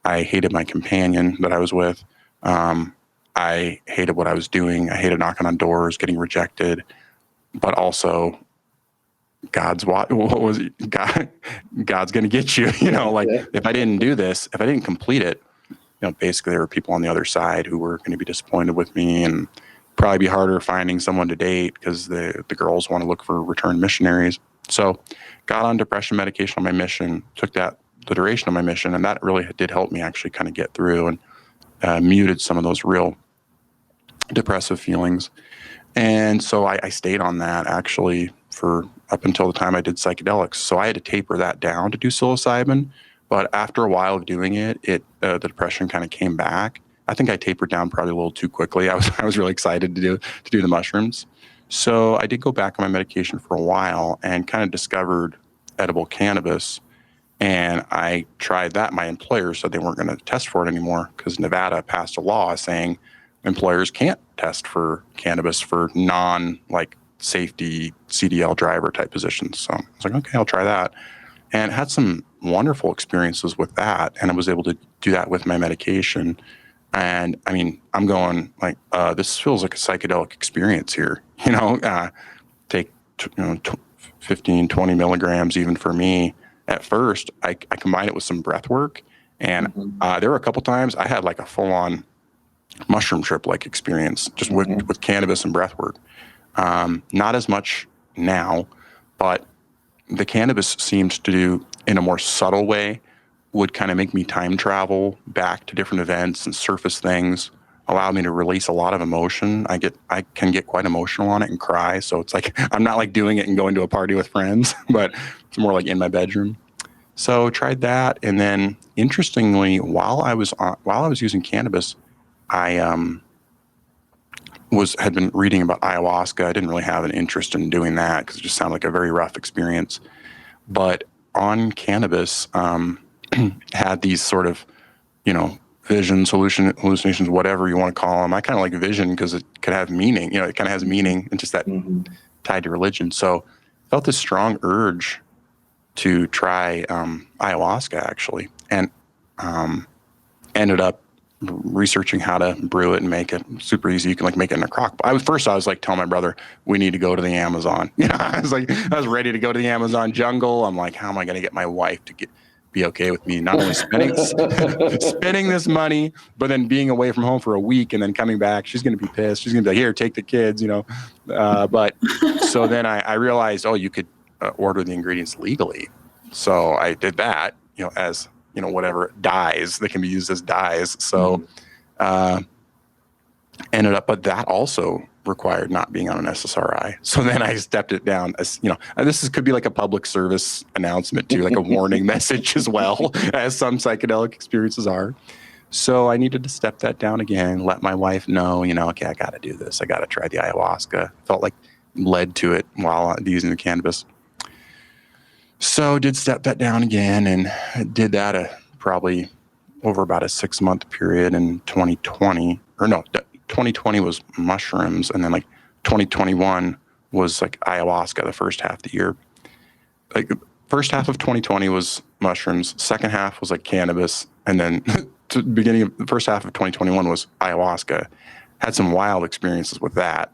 I hated my companion that I was with. I hated what I was doing. I hated knocking on doors, getting rejected, but also God's going to get you, if I didn't do this, if I didn't complete it, basically there were people on the other side who were going to be disappointed with me and probably be harder finding someone to date because the girls want to look for returned missionaries. So got on depression medication on my mission, took the duration of my mission, and that really did help me actually kind of get through and muted some of those real depressive feelings. And so I stayed on that actually for up until the time I did psychedelics. So I had to taper that down to do psilocybin. But after a while of doing it, the depression kind of came back. I think I tapered down probably a little too quickly. I was really excited to do the mushrooms. So I did go back on my medication for a while and kind of discovered edible cannabis. And I tried that. My employer said they weren't going to test for it anymore because Nevada passed a law saying employers can't test for cannabis for safety CDL driver type positions. So I was like, okay, I'll try that. And had some wonderful experiences with that. And I was able to do that with my medication. And I mean, I'm going this feels like a psychedelic experience here, take 15, 20 milligrams even for me. At first, I combined it with some breath work. And there were a couple times I had like a full-on mushroom trip experience just with cannabis and breath work. Not as much now, but the cannabis seemed to do in a more subtle way, would kind of make me time travel back to different events and surface things, allow me to release a lot of emotion. I can get quite emotional on it and cry. So it's like, I'm not doing it and going to a party with friends, but it's more in my bedroom. So tried that. And then interestingly, while I was using cannabis, I had been reading about ayahuasca. I didn't really have an interest in doing that because it just sounded like a very rough experience. But on cannabis, had these sort of, visions, hallucinations, whatever you want to call them. I kind of like vision because it could have meaning. It kind of has meaning and just that tied to religion. So felt this strong urge to try ayahuasca, actually, and ended up researching how to brew it and make it super easy. You can like make it in a crock pot. I was like telling my brother, we need to go to the Amazon. I was ready to go to the Amazon jungle. I'm like, how am I going to get my wife to be okay with me not only spending this money, but then being away from home for a week and then coming back? She's going to be pissed. She's going to be like, here, take the kids, but so then I realized, you could order the ingredients legally. So I did that, as whatever dyes that can be used as dyes. So ended up, but that also required not being on an SSRI. So then I stepped it down as, and this could be like a public service announcement too, like a warning message as well, as some psychedelic experiences are. So I needed to step that down again, let my wife know, okay, I got to do this. I got to try the ayahuasca. Felt like led to it while using the cannabis. So did step that down again and did that probably over about a 6-month period in 2020. 2020 was mushrooms, and then like 2021 was like ayahuasca the first half of the year. Like first half of 2020 was mushrooms, second half was like cannabis, and then the beginning of the first half of 2021 was ayahuasca. Had some wild experiences with that.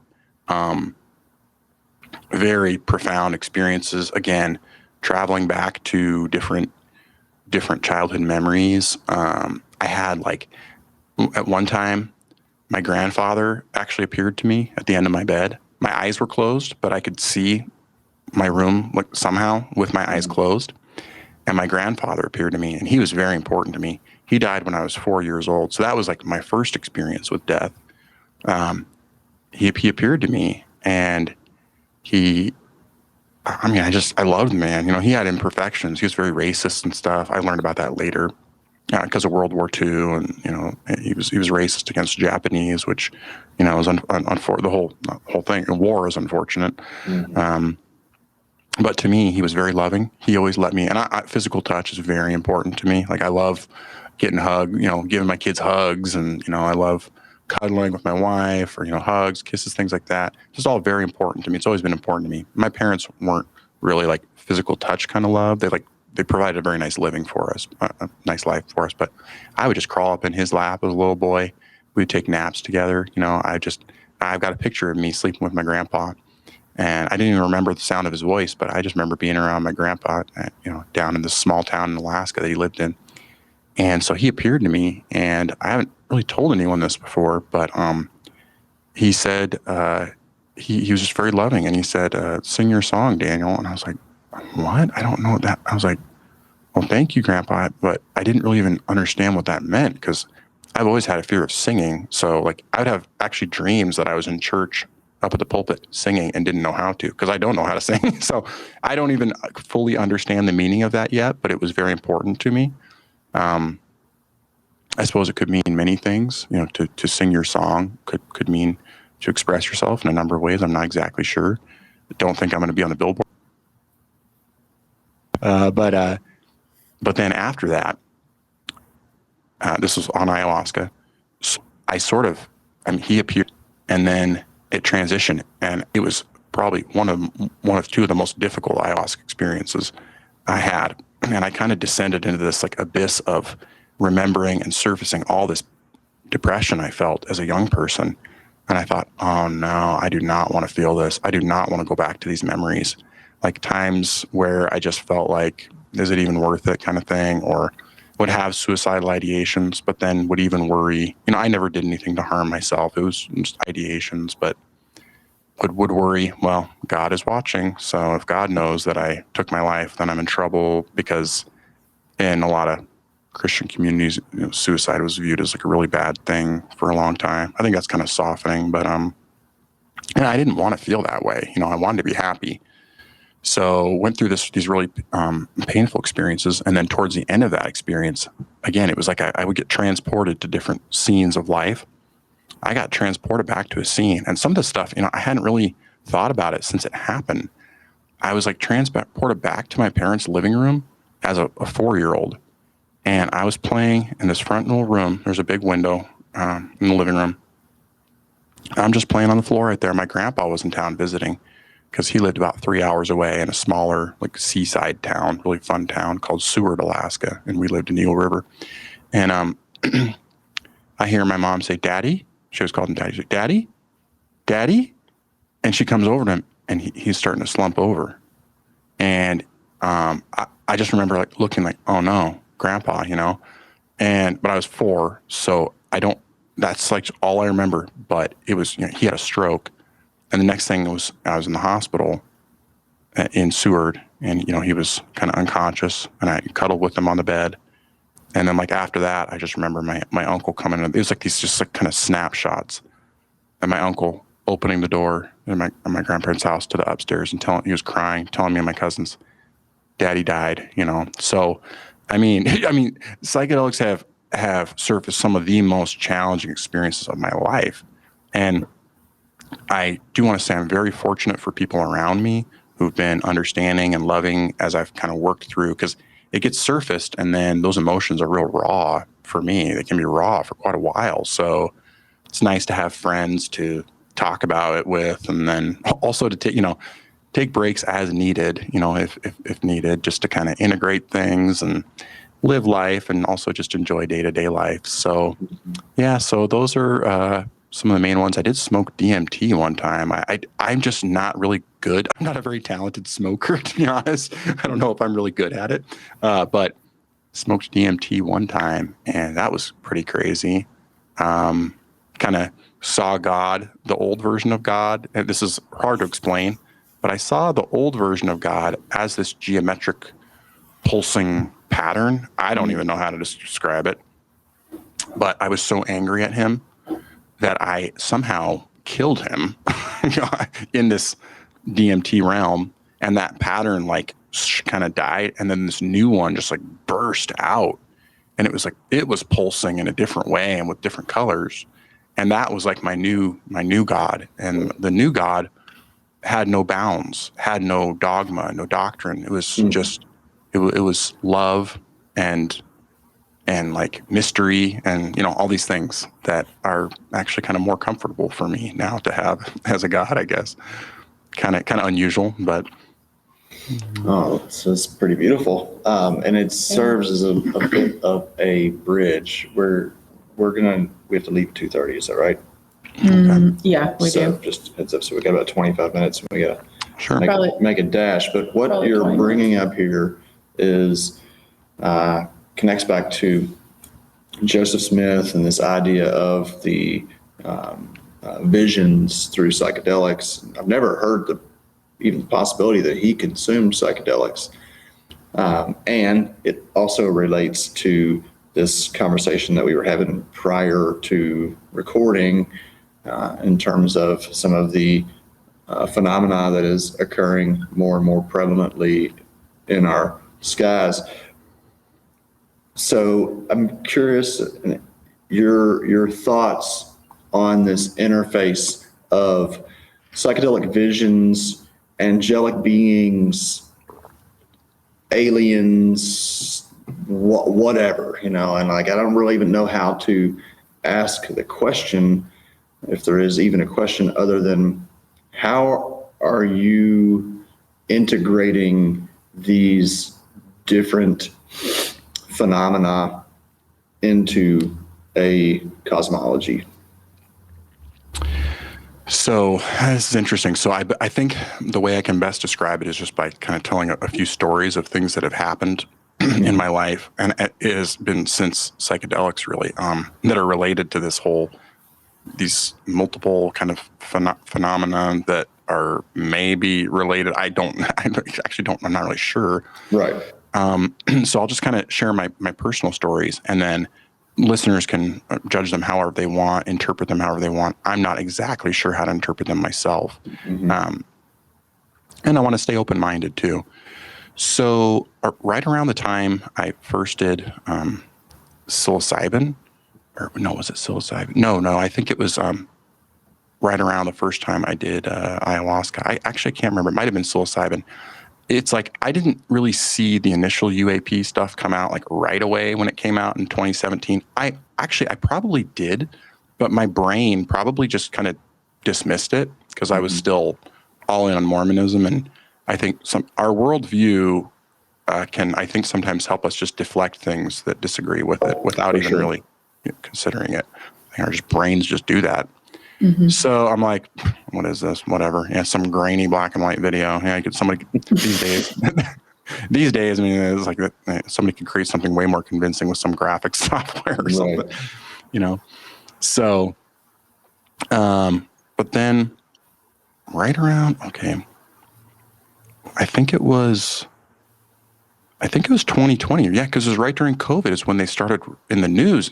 Very profound experiences. Again, traveling back to different childhood memories. I had like at one time, my grandfather actually appeared to me at the end of my bed. My eyes were closed, but I could see my room like somehow with my eyes closed. And my grandfather appeared to me, and he was very important to me. He died when I was 4 years old. So that was like my first experience with death. He appeared to me, and I loved the man. He had imperfections. He was very racist and stuff. I learned about that later because of World War II, and he was racist against Japanese, which was the whole thing. War is unfortunate. Mm-hmm. But to me, he was very loving. He always let me, and physical touch is very important to me. Like I love getting hugged, giving my kids hugs, and I love cuddling with my wife, or hugs, kisses, things like that. It's just all very important to me. It's always been important to me. My parents weren't really like physical touch kind of love. They provided a very nice living for us, a nice life for us. But I would just crawl up in his lap as a little boy. We'd take naps together. I've got a picture of me sleeping with my grandpa, and I didn't even remember the sound of his voice, but I just remember being around my grandpa, down in this small town in Alaska that he lived in. And so he appeared to me, and I haven't really told anyone this before, but he said, he was just very loving, and he said, sing your song, Daniel. And I was like, what? I don't know that. I was like, well, thank you, Grandpa. But I didn't really even understand what that meant, because I've always had a fear of singing. So like I would have actually dreams that I was in church up at the pulpit singing and didn't know how to, because I don't know how to sing. So I don't even fully understand the meaning of that yet, but it was very important to me. I suppose it could mean many things. To sing your song could mean to express yourself in a number of ways. I'm not exactly sure. I don't think I'm going to be on the billboard. But then after that, this was on ayahuasca. So he appeared, and then it transitioned, and it was probably one of two of the most difficult ayahuasca experiences I had. And I kind of descended into this like abyss of remembering and surfacing all this depression I felt as a young person. And I thought, oh no, I do not want to feel this. I do not want to go back to these memories. Like times where I just felt like, is it even worth it kind of thing? Or would have suicidal ideations, but then would even worry. I never did anything to harm myself. It was just ideations, but would worry, well, God is watching. So if God knows that I took my life, then I'm in trouble, because in a lot of Christian communities, suicide was viewed as like a really bad thing for a long time. I think that's kind of softening, but and I didn't want to feel that way. I wanted to be happy. So went through these really painful experiences. And then towards the end of that experience, again, it was like I would get transported to different scenes of life. I got transported back to a scene, and some of the stuff, I hadn't really thought about it since it happened. I was like transported back to my parents' living room as a 4-year-old. And I was playing in this front little room. There's a big window in the living room. I'm just playing on the floor right there. My grandpa was in town visiting, because he lived about 3 hours away in a smaller, like seaside town, really fun town called Seward, Alaska, and we lived in Eagle River. And I hear my mom say, "Daddy." She was called him Daddy. She's like, "Daddy, Daddy," and she comes over to him, and he's starting to slump over. And I just remember like looking like, "Oh no, Grandpa," but I was 4, so that's like all I remember. But it was, he had a stroke. And the next thing was I was in the hospital in Seward, and, he was kind of unconscious, and I cuddled with him on the bed. And then like after that, I just remember my uncle coming in. It was like these just like kind of snapshots, and my uncle opening the door in my grandparents' house to the upstairs and he was crying, telling me and my cousins, "Daddy died," So, I mean, psychedelics have surfaced some of the most challenging experiences of my life. And I do want to say I'm very fortunate for people around me who've been understanding and loving as I've kind of worked through, because it gets surfaced and then those emotions are real raw for me. They can be raw for quite a while. So it's nice to have friends to talk about it with, and then also to take breaks as needed, if needed, just to kind of integrate things and live life and also just enjoy day-to-day life. So yeah, so those are some of the main ones. I did smoke DMT one time. I'm just not really good. I'm not a very talented smoker, to be honest. I don't know if I'm really good at it, but smoked DMT one time, and that was pretty crazy. Kind of saw God, the old version of God. And this is hard to explain, but I saw the old version of God as this geometric pulsing pattern. I don't even know how to describe it, but I was so angry at him that I somehow killed him in this DMT realm, and that pattern like kind of died, and then this new one just like burst out, and it was like it was pulsing in a different way and with different colors, and that was like my new God. And the new God had no bounds, had no dogma, no doctrine. It was just it was love and like mystery and all these things that are actually kind of more comfortable for me now to have as a God, I guess. Kind of unusual, but so it's pretty beautiful, and it serves as a bit of a bridge. We have to leave at 2:30. Is that right? Yeah, we do. Just heads up. So we got about 25 minutes. And we got sure to make a dash. But what you're bringing up here is connects back to Joseph Smith and this idea of the visions through psychedelics. I've never heard even the possibility that he consumed psychedelics. And it also relates to this conversation that we were having prior to recording in terms of some of the phenomena that is occurring more and more prevalently in our skies. So I'm curious your thoughts on this interface of psychedelic visions, angelic beings, aliens, whatever, and like I don't really even know how to ask the question, if there is even a question, other than how are you integrating these different phenomena into a cosmology? So this is interesting. So I think the way I can best describe it is just by kind of telling a few stories of things that have happened in my life, and it has been since psychedelics really, that are related to these multiple kind of phenomena that are maybe related. I'm not really sure. Right. So I'll just kind of share my personal stories, and then listeners can judge them however they want, interpret them however they want. I'm not exactly sure how to interpret them myself. Mm-hmm. And I want to stay open-minded too. So right around the time I first did psilocybin, was it psilocybin? No, I think it was right around the first time I did ayahuasca. I actually can't remember. It might have been psilocybin. It's like I didn't really see the initial UAP stuff come out like right away when it came out in 2017. I probably did, but my brain probably just kind of dismissed it because I was still all in on Mormonism, and I think our worldview can, I think, sometimes help us just deflect things that disagree with it without even really considering it. I think our brains just do that. Mm-hmm. So I'm like, what is this? Whatever. Yeah, some grainy black and white video. Yeah, somebody these days. These days, I mean, it's like somebody could create something way more convincing with some graphics software or something, So, but then right around, I think it was 2020. Yeah, because it was right during COVID is when they started in the news.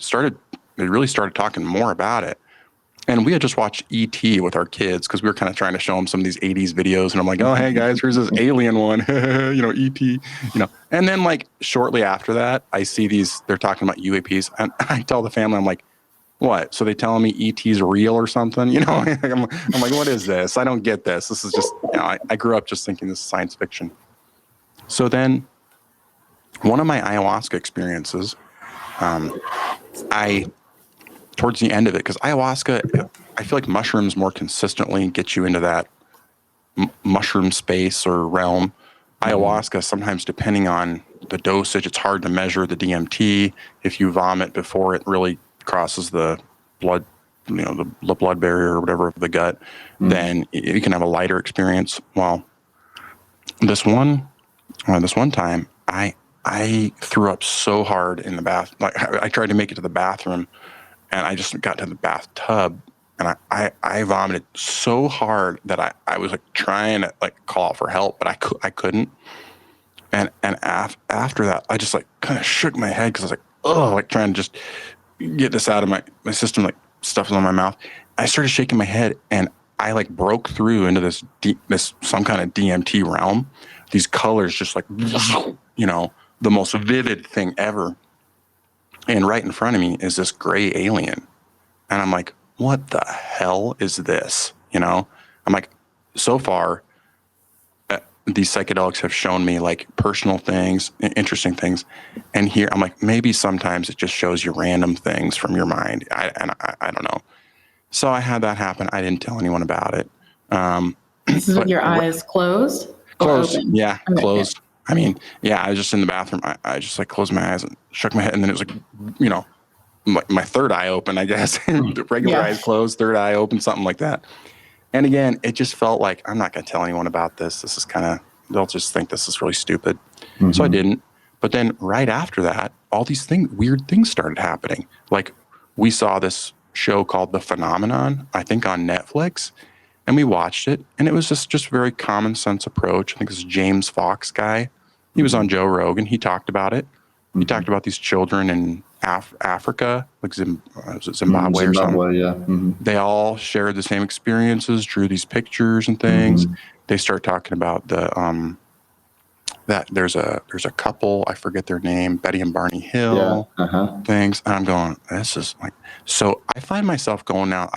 They really started talking more about it. And we had just watched E.T. with our kids because we were kind of trying to show them some of these 80s videos. And I'm like, oh, hey, guys, here's this alien one, E.T., And then, like, shortly after that, I see they're talking about UAPs. And I tell the family, I'm like, what? So they telling me E.T.'s real or something? I'm like, what is this? I don't get this. This is just, I grew up just thinking this is science fiction. So then one of my ayahuasca experiences, towards the end of it, because ayahuasca, I feel like mushrooms more consistently get you into that mushroom space or realm. Ayahuasca, sometimes depending on the dosage, it's hard to measure the DMT. If you vomit before it really crosses the blood, the blood barrier or whatever of the gut, then you can have a lighter experience. Well, this one time, I threw up so hard in the bath. Like I tried to make it to the bathroom, and I just got to the bathtub, and I vomited so hard that I was like trying to like call out for help, but I couldn't. And after that, I just like kind of shook my head because I was like, oh, like trying to just get this out of my system, like stuff was on my mouth. I started shaking my head, and I like broke through into this some kind of DMT realm. These colors just like, the most vivid thing ever. And right in front of me is this gray alien. And I'm like, what the hell is this? I'm like, so far, these psychedelics have shown me like personal things, interesting things. And here I'm like, maybe sometimes it just shows you random things from your mind. I don't know. So I had that happen. I didn't tell anyone about it. This is with your eyes closed? Closed. Yeah, okay. Closed. I mean, I was just in the bathroom. I just like closed my eyes and shook my head. And then it was like, my third eye open, I guess. Regular eyes closed, third eye open, something like that. And again, it just felt like, I'm not going to tell anyone about this. This is they'll just think this is really stupid. Mm-hmm. So I didn't. But then right after that, all these weird things started happening. Like we saw this show called The Phenomenon, I think on Netflix. And we watched it, and it was just very common sense approach. I think this James Fox guy, he was on Joe Rogan. He talked about it. Mm-hmm. He talked about these children in Africa, like Zimbabwe or something. Yeah. Mm-hmm. They all shared the same experiences, drew these pictures and things. Mm-hmm. They start talking about that there's a couple, I forget their name, Betty and Barney Hill, things. And I'm going, this is like, so I find myself going now,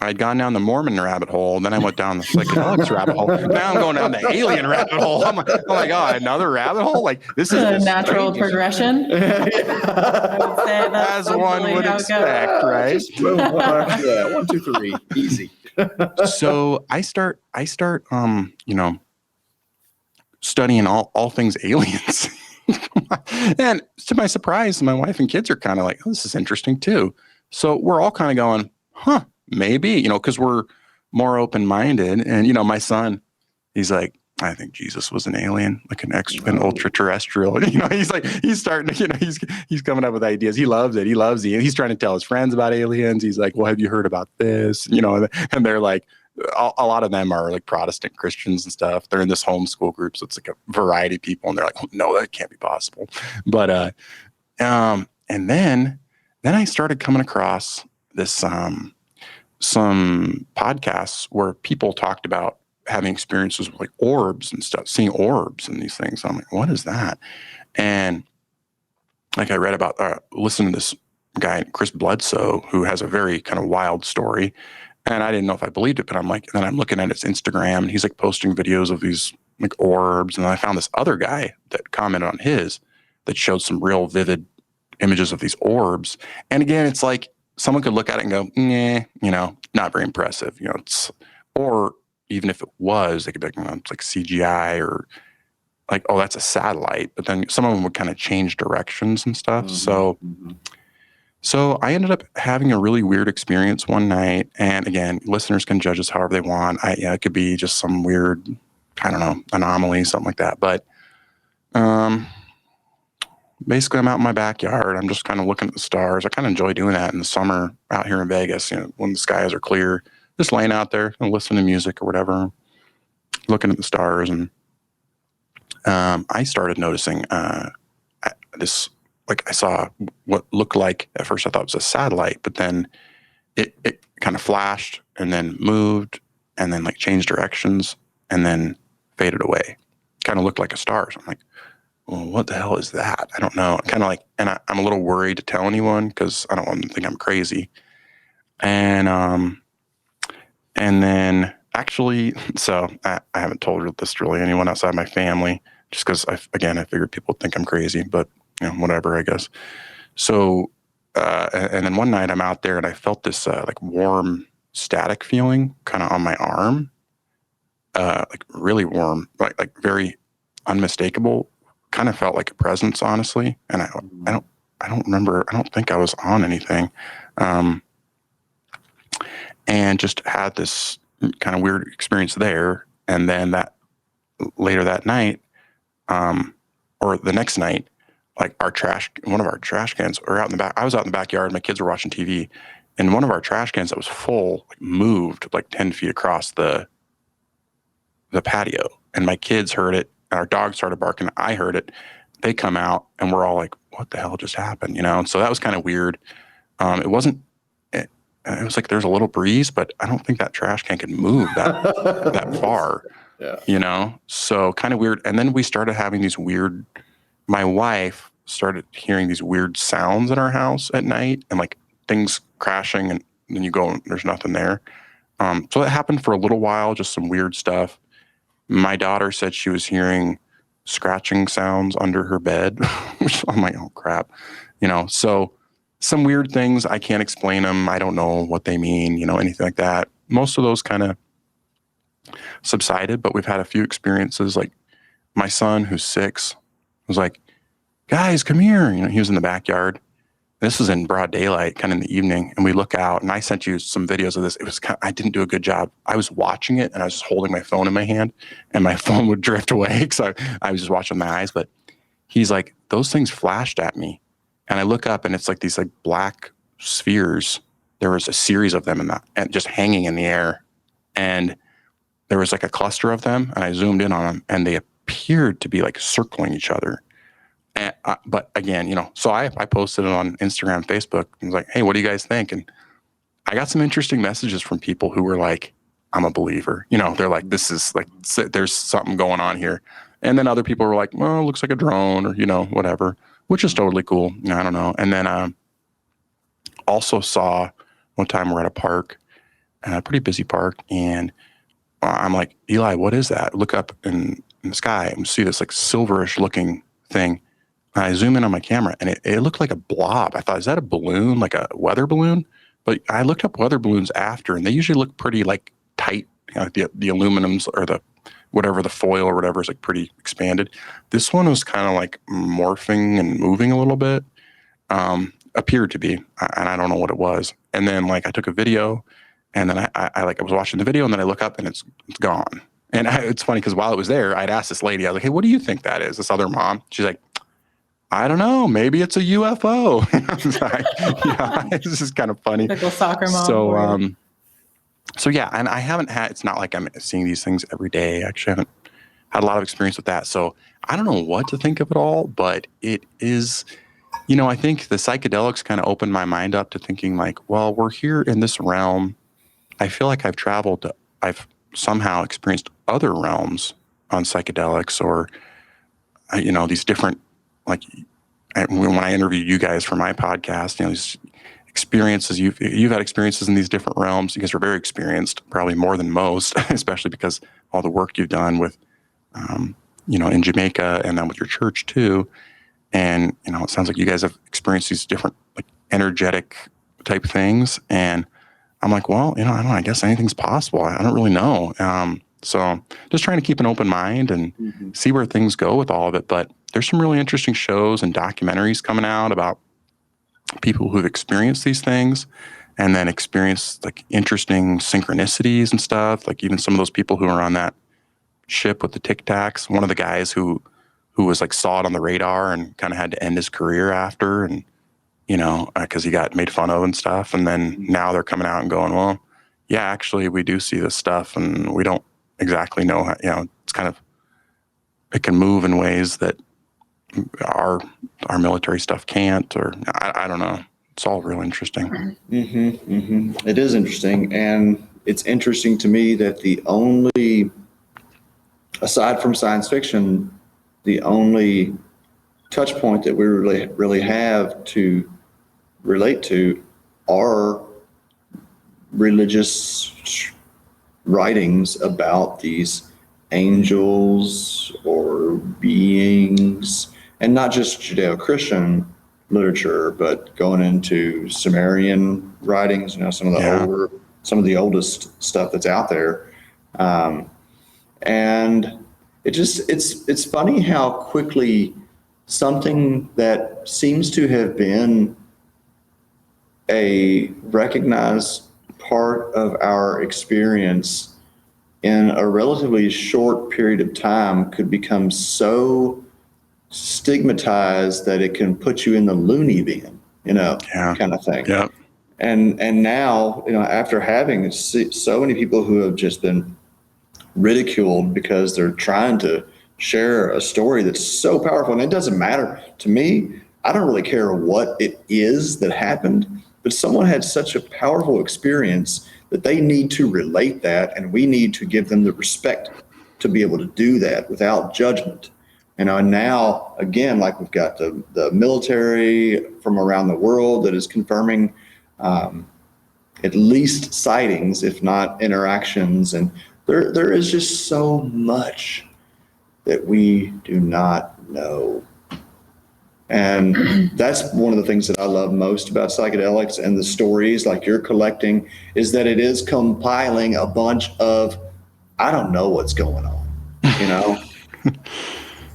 I'd gone down the Mormon rabbit hole, then I went down the psychedelics rabbit hole. Now I'm going down the alien rabbit hole. I'm like, oh my God, another rabbit hole? Like this is a natural progression. I would say that's as one would expect, right? Yeah, 1, 2, 3, easy. So I start, studying all things aliens. And to my surprise, my wife and kids are kind of like, oh, this is interesting too. So we're all kind of going, huh? Maybe, because we're more open-minded. And, my son, he's like, I think Jesus was an alien, like an ultra terrestrial. He's starting to, he's coming up with ideas. He loves it. He's trying to tell his friends about aliens. He's like, well, have you heard about this? And they're like, a lot of them are like Protestant Christians and stuff. They're in this homeschool group. So it's like a variety of people. And they're like, oh, no, that can't be possible. But, and then I started coming across this, some podcasts where people talked about having experiences with like orbs and stuff, seeing orbs and these things. So I'm like, what is that? And like I read about, listened to this guy, Chris Bledsoe, who has a very kind of wild story. And I didn't know if I believed it, but I'm like, then I'm looking at his Instagram and he's like posting videos of these like orbs. And then I found this other guy that commented on his that showed some real vivid images of these orbs. And again, it's like, someone could look at it and go, nah, not very impressive. Or even if it was, they could be like, it's like CGI or like, oh, that's a satellite. But then some of them would kind of change directions and stuff. So I ended up having a really weird experience one night. And again, listeners can judge this however they want. It could be just some weird, I don't know, anomaly, something like that. But basically, I'm out in my backyard. I'm just kind of looking at the stars. I kind of enjoy doing that in the summer out here in Vegas, when the skies are clear, just laying out there and listening to music or whatever, looking at the stars. And I started noticing this, like I saw what looked like, at first I thought it was a satellite, but then it kind of flashed and then moved and then like changed directions and then faded away. Kind of looked like a star. So I'm like, well, what the hell is that? I don't know. Kind of like, and I'm a little worried to tell anyone because I don't want them to think I'm crazy. And then actually, so I haven't told this to really anyone outside my family, just because I figured people would think I'm crazy, but whatever, I guess. So, and then one night I'm out there and I felt this like warm static feeling kind of on my arm, like really warm, like very unmistakable. Kind of felt like a presence, honestly. And I don't remember. I don't think I was on anything, and just had this kind of weird experience there. And then later that night, or the next night, like one of our trash cans, or out in the back. I was out in the backyard. My kids were watching TV, and one of our trash cans that was full moved like 10 feet across the patio, and my kids heard it. Our dog started barking. I heard it. They come out and we're all like, what the hell just happened? And so that was kind of weird. It wasn't, it was like, there's a little breeze, but I don't think that trash can could move that far, so kind of weird. And then we started having my wife started hearing these weird sounds in our house at night and like things crashing, and then you go and there's nothing there. So it happened for a little while, just some weird stuff. My daughter said she was hearing scratching sounds under her bed, which I'm like, oh crap, so some weird things. I can't explain them. I don't know what they mean, anything like that. Most of those kind of subsided, but we've had a few experiences. Like my son, who's 6, was like, guys, come here. He was in the backyard. This was in broad daylight, kind of in the evening, and we look out, and I sent you some videos of this. It was I didn't do a good job. I was watching it, and I was just holding my phone in my hand, and my phone would drift away because I was just watching my eyes. But he's like, those things flashed at me, and I look up, and it's like these like black spheres. There was a series of them and just hanging in the air, and there was like a cluster of them, and I zoomed in on them, and they appeared to be like circling each other. And, but again, so I posted it on Instagram, Facebook, and was like, hey, what do you guys think? And I got some interesting messages from people who were like, I'm a believer. They're like, this is like, there's something going on here. And then other people were like, well, it looks like a drone or, whatever, which is totally cool. I don't know. And then also saw one time we're at a park, a pretty busy park, and I'm like, Eli, what is that? Look up in the sky and see this like silverish looking thing. And I zoom in on my camera, and it looked like a blob. I thought, is that a balloon, like a weather balloon? But I looked up weather balloons after, and they usually look pretty like tight. Like the aluminums or the whatever, the foil or whatever is like pretty expanded. This one was kind of like morphing and moving a little bit. Appeared to be, and I don't know what it was. And then like I took a video, and then I was watching the video, and then I look up and it's gone. And it's funny because while it was there, I'd asked this lady, I was like, hey, what do you think that is? This other mom. She's like, I don't know. Maybe it's a UFO. This is kind of funny. Like a soccer mom. So yeah, and I haven't had, it's not like I'm seeing these things every day. Actually, I haven't had a lot of experience with that. So I don't know what to think of it all, but it is, I think the psychedelics kind of opened my mind up to thinking like, well, we're here in this realm. I feel like I've somehow experienced other realms on psychedelics or, these different, like when I interviewed you guys for my podcast, these experiences, you've had experiences in these different realms. You guys are very experienced, probably more than most, especially because all the work you've done with, in Jamaica and then with your church too. And, it sounds like you guys have experienced these different like energetic type things. And I'm like, well, I don't know, I guess anything's possible. I don't really know. So just trying to keep an open mind and see where things go with all of it. But there's some really interesting shows and documentaries coming out about people who've experienced these things and then experienced like interesting synchronicities and stuff. Like even some of those people who are on that ship with the Tic Tacs, one of the guys who was like saw it on the radar and kind of had to end his career after, and because he got made fun of and stuff. And then now they're coming out and going, well, yeah, actually we do see this stuff and we don't exactly know how, it's kind of, it can move in ways that our military stuff can't, or I don't know. It's all real interesting. It is interesting. And it's interesting to me that aside from science fiction, the only touch point that we really have to relate to are religious writings about these angels or beings, and not just Judeo-Christian literature, but going into Sumerian writings, some of the oldest stuff that's out there. And it's funny how quickly something that seems to have been a recognized part of our experience in a relatively short period of time could become so stigmatized that it can put you in the loony bin, kind of thing. Yeah. And now, after having so many people who have just been ridiculed because they're trying to share a story that's so powerful, and it doesn't matter to me. I don't really care what it is that happened, but someone had such a powerful experience that they need to relate that, and we need to give them the respect to be able to do that without judgment. And now, again, like we've got the military from around the world that is confirming at least sightings, if not interactions. And there is just so much that we do not know. And that's one of the things that I love most about psychedelics and the stories like you're collecting, is that it is compiling a bunch of, I don't know what's going on,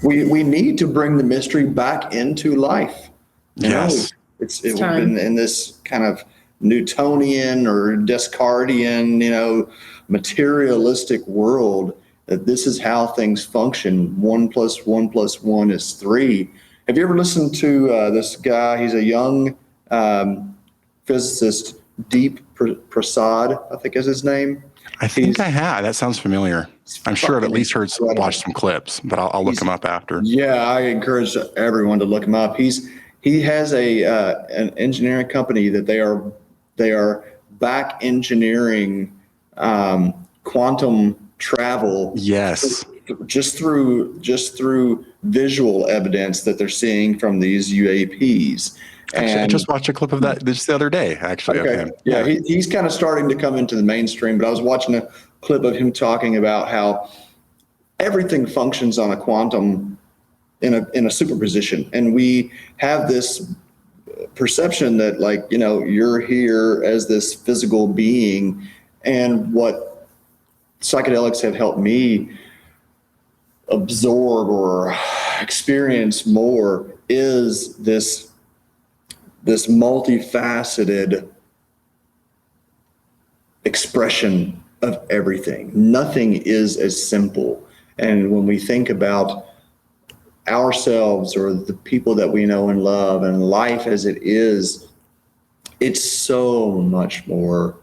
We need to bring the mystery back into life. Yes. It's been in this kind of Newtonian or Descartian, materialistic world, that this is how things function. 1 + 1 + 1 is 3. Have you ever listened to this guy? He's a young physicist, Deep Prasad, I think is his name. I think I have. That sounds familiar. I'm sure I've at least watched some clips, but I'll look him up after. Yeah, I encourage everyone to look him up. He has an engineering company that they are back engineering quantum travel. Yes. Just through visual evidence that they're seeing from these UAPs. Actually, I just watched a clip of that just the other day, actually. Okay. Of him. Yeah, he's kind of starting to come into the mainstream, but I was watching a clip of him talking about how everything functions on a quantum in a superposition. And we have this perception that, like, you're here as this physical being. And what psychedelics have helped me absorb or experience more is this multifaceted expression of everything. Nothing is as simple. And when we think about ourselves or the people that we know and love and life as it is, it's so much more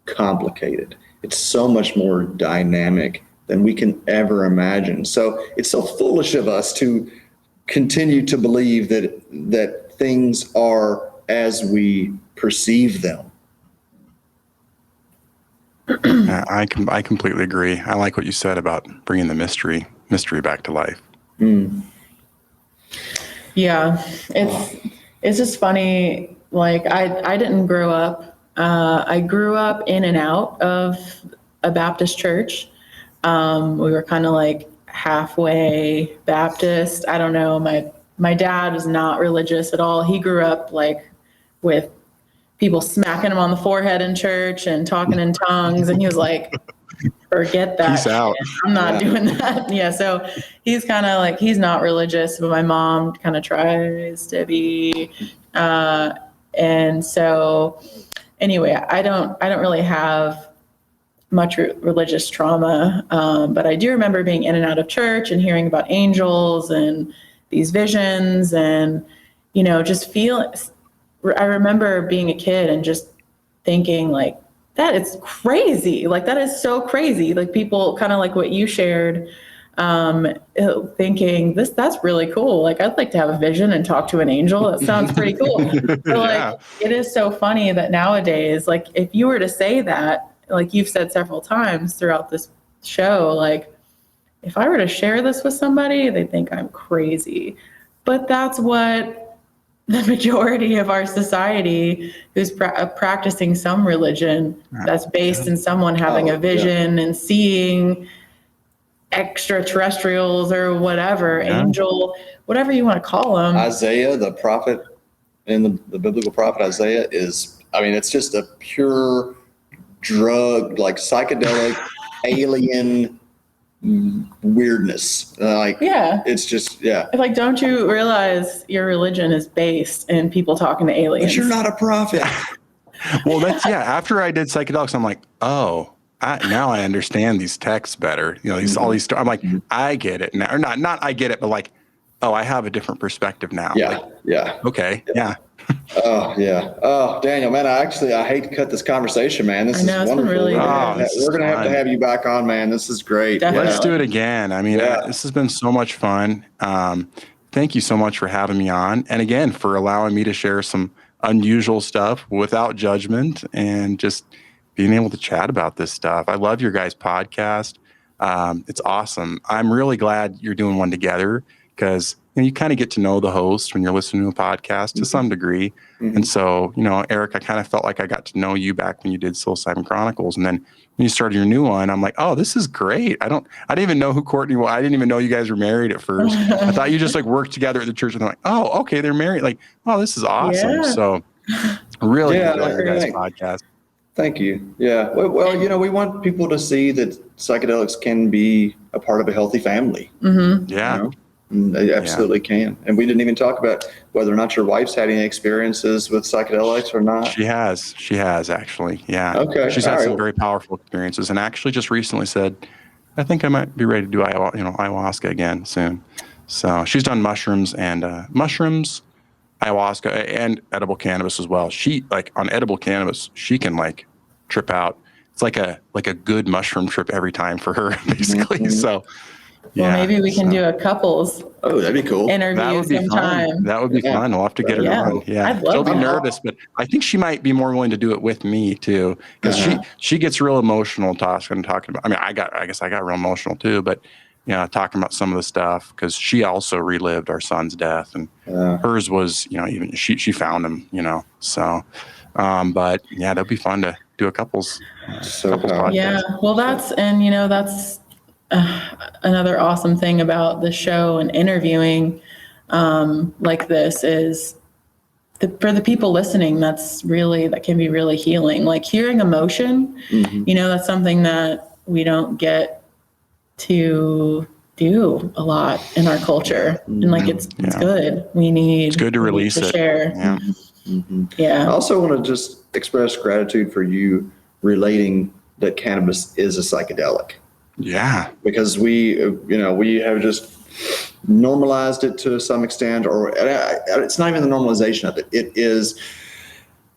complicated. It's so much more dynamic than we can ever imagine. So it's so foolish of us to continue to believe that things are as we perceive them. I completely agree. I like what you said about bringing the mystery back to life. Yeah, it's just funny. Like I didn't grow up. I grew up in and out of a Baptist church. We were kind of like halfway Baptist. I don't know. My dad was not religious at all. He grew up like with people smacking him on the forehead in church and talking in tongues. And he was like, forget that. Peace out. I'm not doing that. Yeah. So he's kind of like, he's not religious, but my mom kind of tries to be. And so anyway, I don't really have much religious trauma. But I do remember being in and out of church and hearing about angels and these visions and, just I remember being a kid and just thinking like, that is crazy. Like, that is so crazy. Like, people kind of like what you shared, thinking that's really cool. Like, I'd like to have a vision and talk to an angel. That sounds pretty cool. But like, it is so funny that nowadays, like, if you were to say that, like you've said several times throughout this show, like, if I were to share this with somebody, they think I'm crazy. But that's what the majority of our society who's practicing some religion that's based in someone having a vision and seeing extraterrestrials or whatever, angel, whatever you want to call them. Isaiah, the prophet, in the biblical prophet Isaiah it's just a pure drug, like psychedelic alien weirdness. It's just, like, don't you realize your religion is based in people talking to aliens? But you're not a prophet. Well, that's, after I did psychedelics, I'm like, oh, now I understand these texts better. All these, I'm like, I get it now. Or not I get it, but like, oh, I have a different perspective now. Okay. Yeah. Oh, yeah. Oh, Daniel, man, I hate to cut this conversation, man. This is wonderful. Really we're going to have to have you back on, man. This is great. Definitely. Let's do it again. I mean, this has been so much fun. Thank you so much for having me on. And again, for allowing me to share some unusual stuff without judgment and just being able to chat about this stuff. I love your guys' podcast. It's awesome. I'm really glad you're doing one together because you kind of get to know the host when you're listening to a podcast to some degree. And so, Eric, I kind of felt like I got to know you back when you did Psilocybin Chronicles. And then when you started your new one, I'm like, oh, this is great. I didn't even know who Courtney was. I didn't even know you guys were married at first. I thought you just like worked together at the church and I'm like, oh, okay, they're married. Like, oh, this is awesome. Yeah. So really enjoy your guys' podcast. Thank you. Yeah. Well, we want people to see that psychedelics can be a part of a healthy family. Yeah. They absolutely can. And we didn't even talk about whether or not your wife's had any experiences with psychedelics or not. She has actually. Yeah. Okay. She's had some very powerful experiences and actually just recently said, I think I might be ready to do ayahuasca again soon. So she's done mushrooms, ayahuasca, and edible cannabis as well. She on edible cannabis, she can trip out. It's like a good mushroom trip every time for her, basically. So well, maybe we can do a couples that'd be cool. interview sometime. That would be fun. We'll have to get her on. Yeah. She'll be nervous, but I think she might be more willing to do it with me too. Because she gets real emotional talking about, I guess I got real emotional too, but talking about some of the stuff because she also relived our son's death and hers was, even she found him, so, but that'd be fun to do a couples podcast. Yeah. Well, that's another awesome thing about the show and interviewing like this is for the people listening, that can be really healing. Like hearing emotion, that's something that we don't get to do a lot in our culture. And it's good. It's good to release it. Share. Yeah. I also want to just express gratitude for you relating that cannabis is a psychedelic. Yeah. Because we have just normalized it to some extent, or it's not even the normalization of it. It is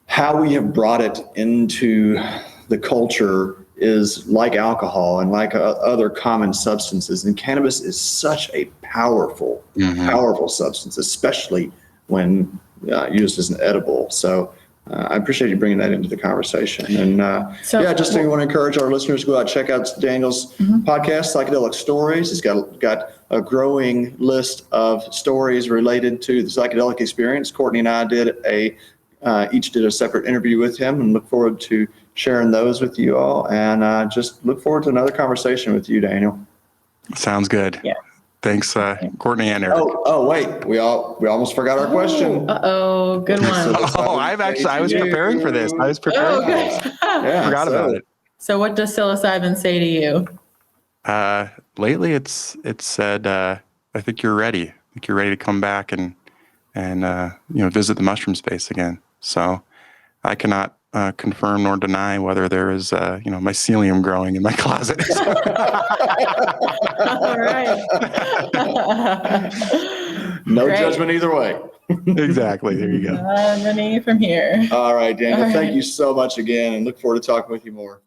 how we have brought it into the culture is like alcohol and like other common substances. And cannabis is such a powerful substance, especially when used as an edible. So I appreciate you bringing that into the conversation. And just want to encourage our listeners to go out and check out Daniel's podcast, Psychedelic Stories. He's got a growing list of stories related to the psychedelic experience. Courtney and I each did a separate interview with him and look forward to sharing those with you all. And just look forward to another conversation with you, Daniel. Sounds good. Yeah. Thanks, Courtney and Eric. Oh, wait. We almost forgot our question. Uh-oh, good one. Oh, I was preparing for this. I was preparing for this. Yeah, Forgot about it. So what does psilocybin say to you? Lately it's said, I think you're ready. I think you're ready to come back and visit the mushroom space again. So I cannot confirm nor deny whether there is mycelium growing in my closet. All right. No Great. judgment either way. Exactly. There you go. None from here. All right, Daniel. All right. Thank you so much again, and look forward to talking with you more.